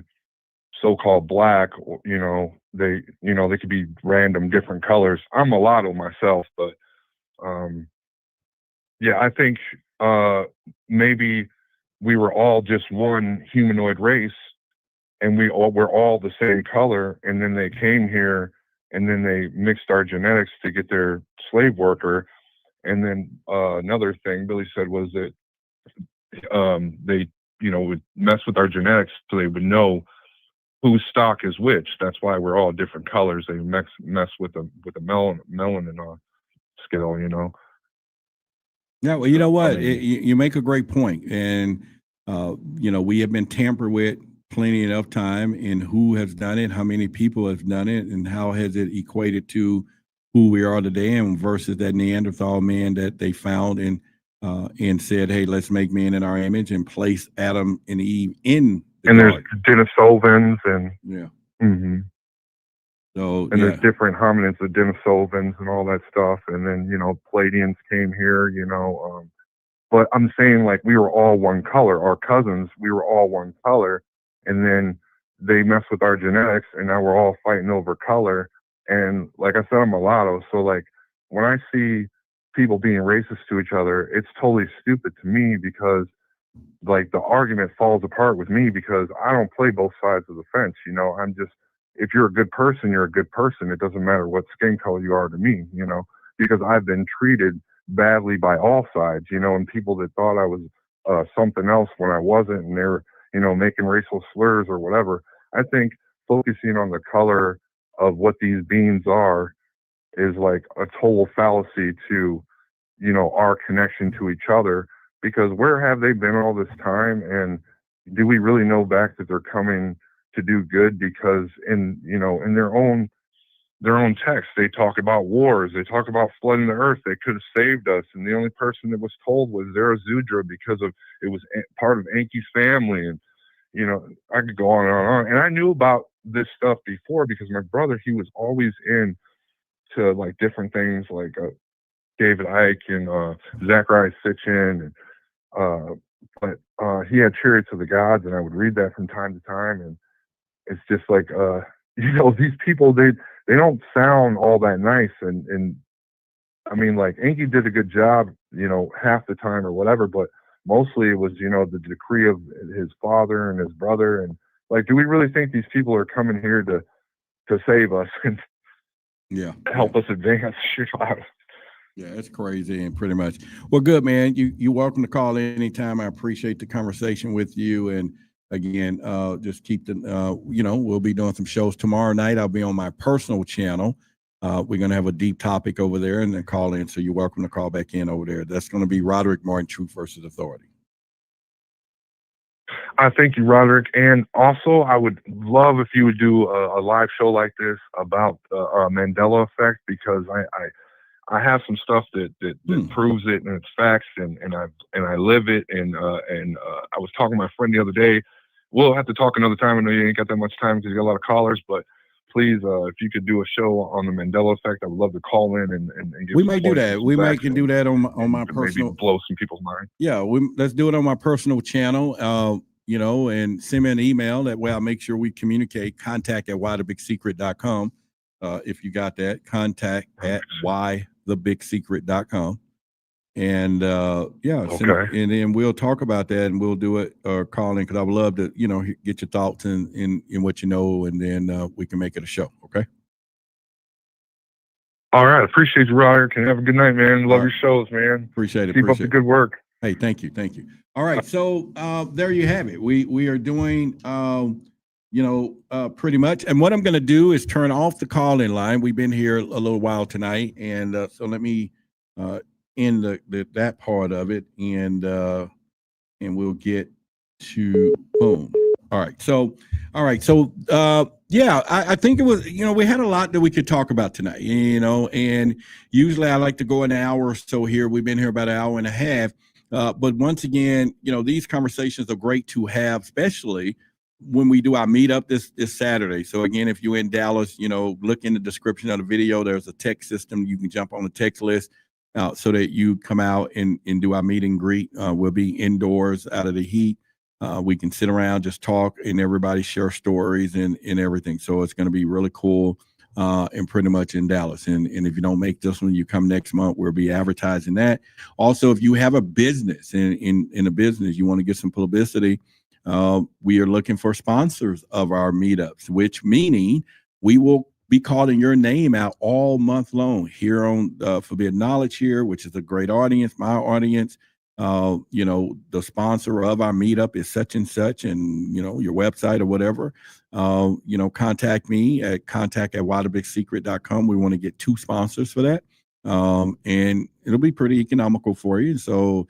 so-called black. You know, they could be random different colors. I'm mulatto myself, but yeah, I think maybe we were all just one humanoid race, and we're all the same color, and then they came here, and then they mixed our genetics to get their slave worker. And then another thing Billy said was that they, you know, would mess with our genetics so they would know whose stock is which. That's why we're all different colors. They mess with the melanin scale, you know. Yeah, well, you know what? You make a great point. And, you know, we have been tampered with plenty enough time, and who has done it, how many people have done it, and how has it equated to who we are today, and versus that Neanderthal man that they found and said, hey, let's make man in our image, and place Adam and Eve in the garden. There's Denisovans and yeah. Mm-hmm. So and there's different hominids, the Denisovans and all that stuff, and then, you know, Palladians came here, you know, but I'm saying, like, we were all one color. Our cousins, we were all one color. And then they mess with our genetics, and now we're all fighting over color. And like I said, I'm mulatto, so, like, when I see people being racist to each other, it's totally stupid to me, because, like, the argument falls apart with me, because I don't play both sides of the fence. You know, I'm just, if you're a good person, you're a good person. It doesn't matter what skin color you are to me, you know, because I've been treated badly by all sides, you know, and people that thought I was something else when I wasn't, and they're, you know, making racial slurs or whatever. I think focusing on the color of what these beings are is like a total fallacy to, you know, our connection to each other, because where have they been all this time? And do we really know back that they're coming to do good? Because in, you know, in their own text, they talk about wars, they talk about flooding the earth. They could have saved us, and the only person that was told was Zarathustra, because of it was part of Enki's family. And, you know, I could go on and on. And I knew about this stuff before, because my brother, he was always into, like, different things, like David Icke and Zecharia Sitchin, and but he had Chariots of the Gods, and I would read that from time to time. And it's just like, you know, these people, they don't sound all that nice. And I mean, like, Enki did a good job, you know, half the time or whatever, but mostly it was, you know, the decree of his father and his brother. And like, do we really think these people are coming here to save us and help us advance? Yeah, it's crazy, and pretty much. Well, good, man. You're welcome to call anytime. I appreciate the conversation with you. And again, just keep the, you know, we'll be doing some shows tomorrow night. I'll be on my personal channel. We're going to have a deep topic over there and then call in. So you're welcome to call back in over there. That's going to be Roderick Martin, Truth versus Authority. I thank you, Roderick. And also, I would love if you would do a live show like this about Mandela effect, because I have some stuff that proves it, and it's facts, and I live it, and I was talking to my friend the other day. We'll have to talk another time. I know you ain't got that much time because you got a lot of callers, but please, if you could do a show on the Mandela effect, I would love to call in and give. We may do that. We may can do that on my personal. Maybe blow some people's mind. Yeah, let's do it on my personal channel. You know, and send me an email. That way I'll make sure we communicate. contact@whythebigsecret.com. If you got that, contact@whythebigsecret.com. And and then we'll talk about that, and we'll do it or call in, because I would love to, you know, get your thoughts in what you know, and then we can make it a show. Okay. All right. Appreciate you, Roderick, and have a good night, man. Love your shows, man. Appreciate it. Keep up the good work. Hey, thank you. Thank you. All right. So there you have it. We are doing, you know, pretty much. And what I'm going to do is turn off the call-in line. We've been here a little while tonight. And so let me end that part of it. And we'll get to boom. All right. So, yeah, I think it was, you know, we had a lot that we could talk about tonight, you know, and usually I like to go an hour or so here. We've been here about an hour and a half. But once again, you know, these conversations are great to have, especially when we do our meetup this Saturday. So again, if you're in Dallas, you know, look in the description of the video. There's a text system. You can jump on the text list so that you come out and do our meet and greet. We'll be indoors out of the heat. We can sit around, just talk, and everybody share stories and everything. So it's going to be really cool. And pretty much in Dallas. And if you don't make this one, you come next month, we'll be advertising that. Also, if you have a business in a business, you want to get some publicity, we are looking for sponsors of our meetups, which meaning we will be calling your name out all month long here on Forbidden Knowledge here, which is a great audience, my audience. You know, the sponsor of our meetup is such and such, and, you know, your website or whatever. You know, contact me at contact@whythebigsecret.com. We want to get 2 sponsors for that. And it'll be pretty economical for you. So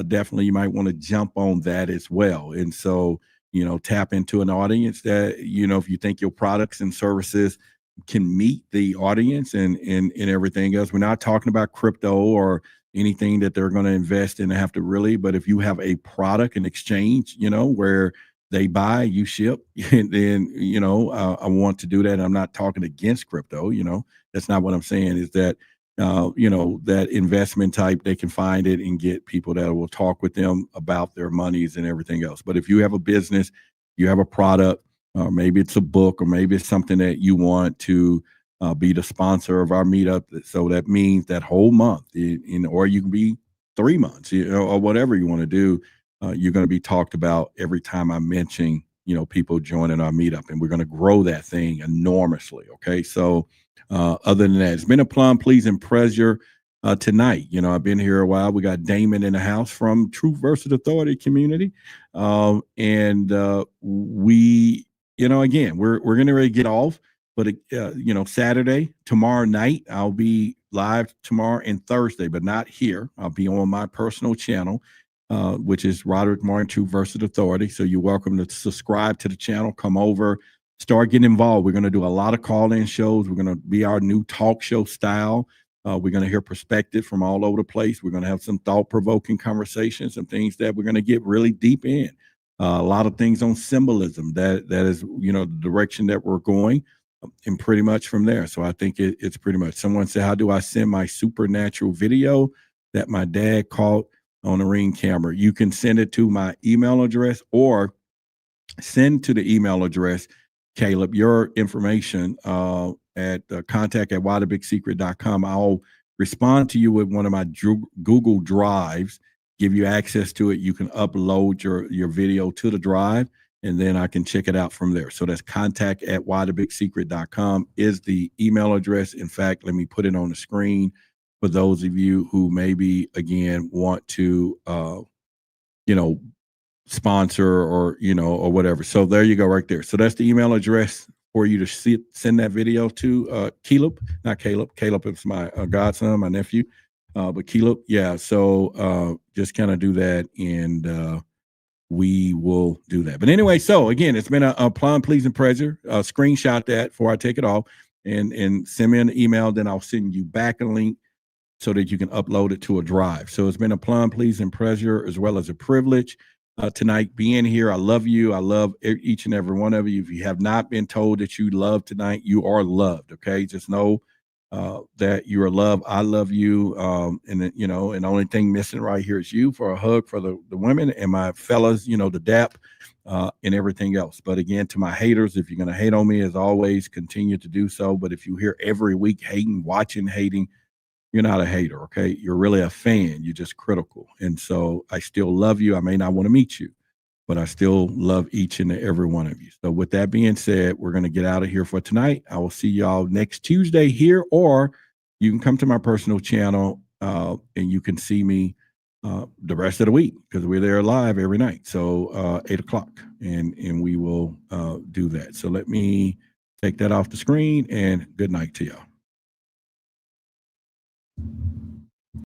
definitely you might want to jump on that as well. And so, you know, tap into an audience that, you know, if you think your products and services can meet the audience and everything else. We're not talking about crypto or anything that they're going to invest in and have to really, but if you have a product and exchange, you know, where they buy, you ship, and then, you know, I want to do that. I'm not talking against crypto, you know, that's not what I'm saying, is that, you know, that investment type, they can find it and get people that will talk with them about their monies and everything else. But if you have a business, you have a product, or maybe it's a book, or maybe it's something that you want to be the sponsor of our meetup. So that means that whole month, or you can be 3 months, you know, or whatever you want to do. You're going to be talked about every time I mention, you know, people joining our meetup, and we're going to grow that thing enormously. Okay. So other than that, it's been a plum, please, and pleasure tonight. You know, I've been here a while. We got Damon in the house from Truth versus Authority community. And we, you know, again, we're going to really get off. But, you know, Saturday, tomorrow night, I'll be live tomorrow and Thursday, but not here. I'll be on my personal channel, which is Roderick Martin, Truth versus Authority. So you're welcome to subscribe to the channel, come over, start getting involved. We're going to do a lot of call-in shows. We're going to be our new talk show style. We're going to hear perspective from all over the place. We're going to have some thought-provoking conversations, some things that we're going to get really deep in. A lot of things on symbolism. That is, you know, the direction that we're going. And pretty much from there. So I think it's pretty much. Someone said, how do I send my supernatural video that my dad caught on a Ring camera? You can send it to my email address, or send to the email address, Caleb, your information at contact@whythebigsecret.com. I'll respond to you with one of my Google Drives, give you access to it. You can upload your video to the drive, and then I can check it out from there. So that's contact@whythebigsecret.com is the email address. In fact, let me put it on the screen for those of you who maybe, again, want to, sponsor or whatever. So there you go right there. So that's the email address for you to send that video to Caleb, not Caleb. Caleb is my godson, my nephew, but Caleb. Yeah. So just kind of do that, and we will do that. But anyway, so again, it's been a plum, pleasing pleasure. Screenshot that before I take it off, and send me an email. Then I'll send you back a link so that you can upload it to a drive. So it's been a plum, pleasing pleasure, as well as a privilege tonight being here. I love you. I love each and every one of you. If you have not been told that you love tonight, you are loved. Okay, just know that you are loved. I love you. And the only thing missing right here is you for a hug for the women and my fellas, the DAP and everything else. But again, to my haters, if you're going to hate on me, as always, continue to do so. But if you hear every week hating, watching, hating, you're not a hater, okay? You're really a fan. You're just critical. And so I still love you. I may not want to meet you, but I still love each and every one of you. So with that being said, we're going to get out of here for tonight. I will see y'all next Tuesday here, or you can come to my personal channel and you can see me the rest of the week, because we're there live every night. So 8 o'clock, and we will do that. So let me take that off the screen, and good night to y'all.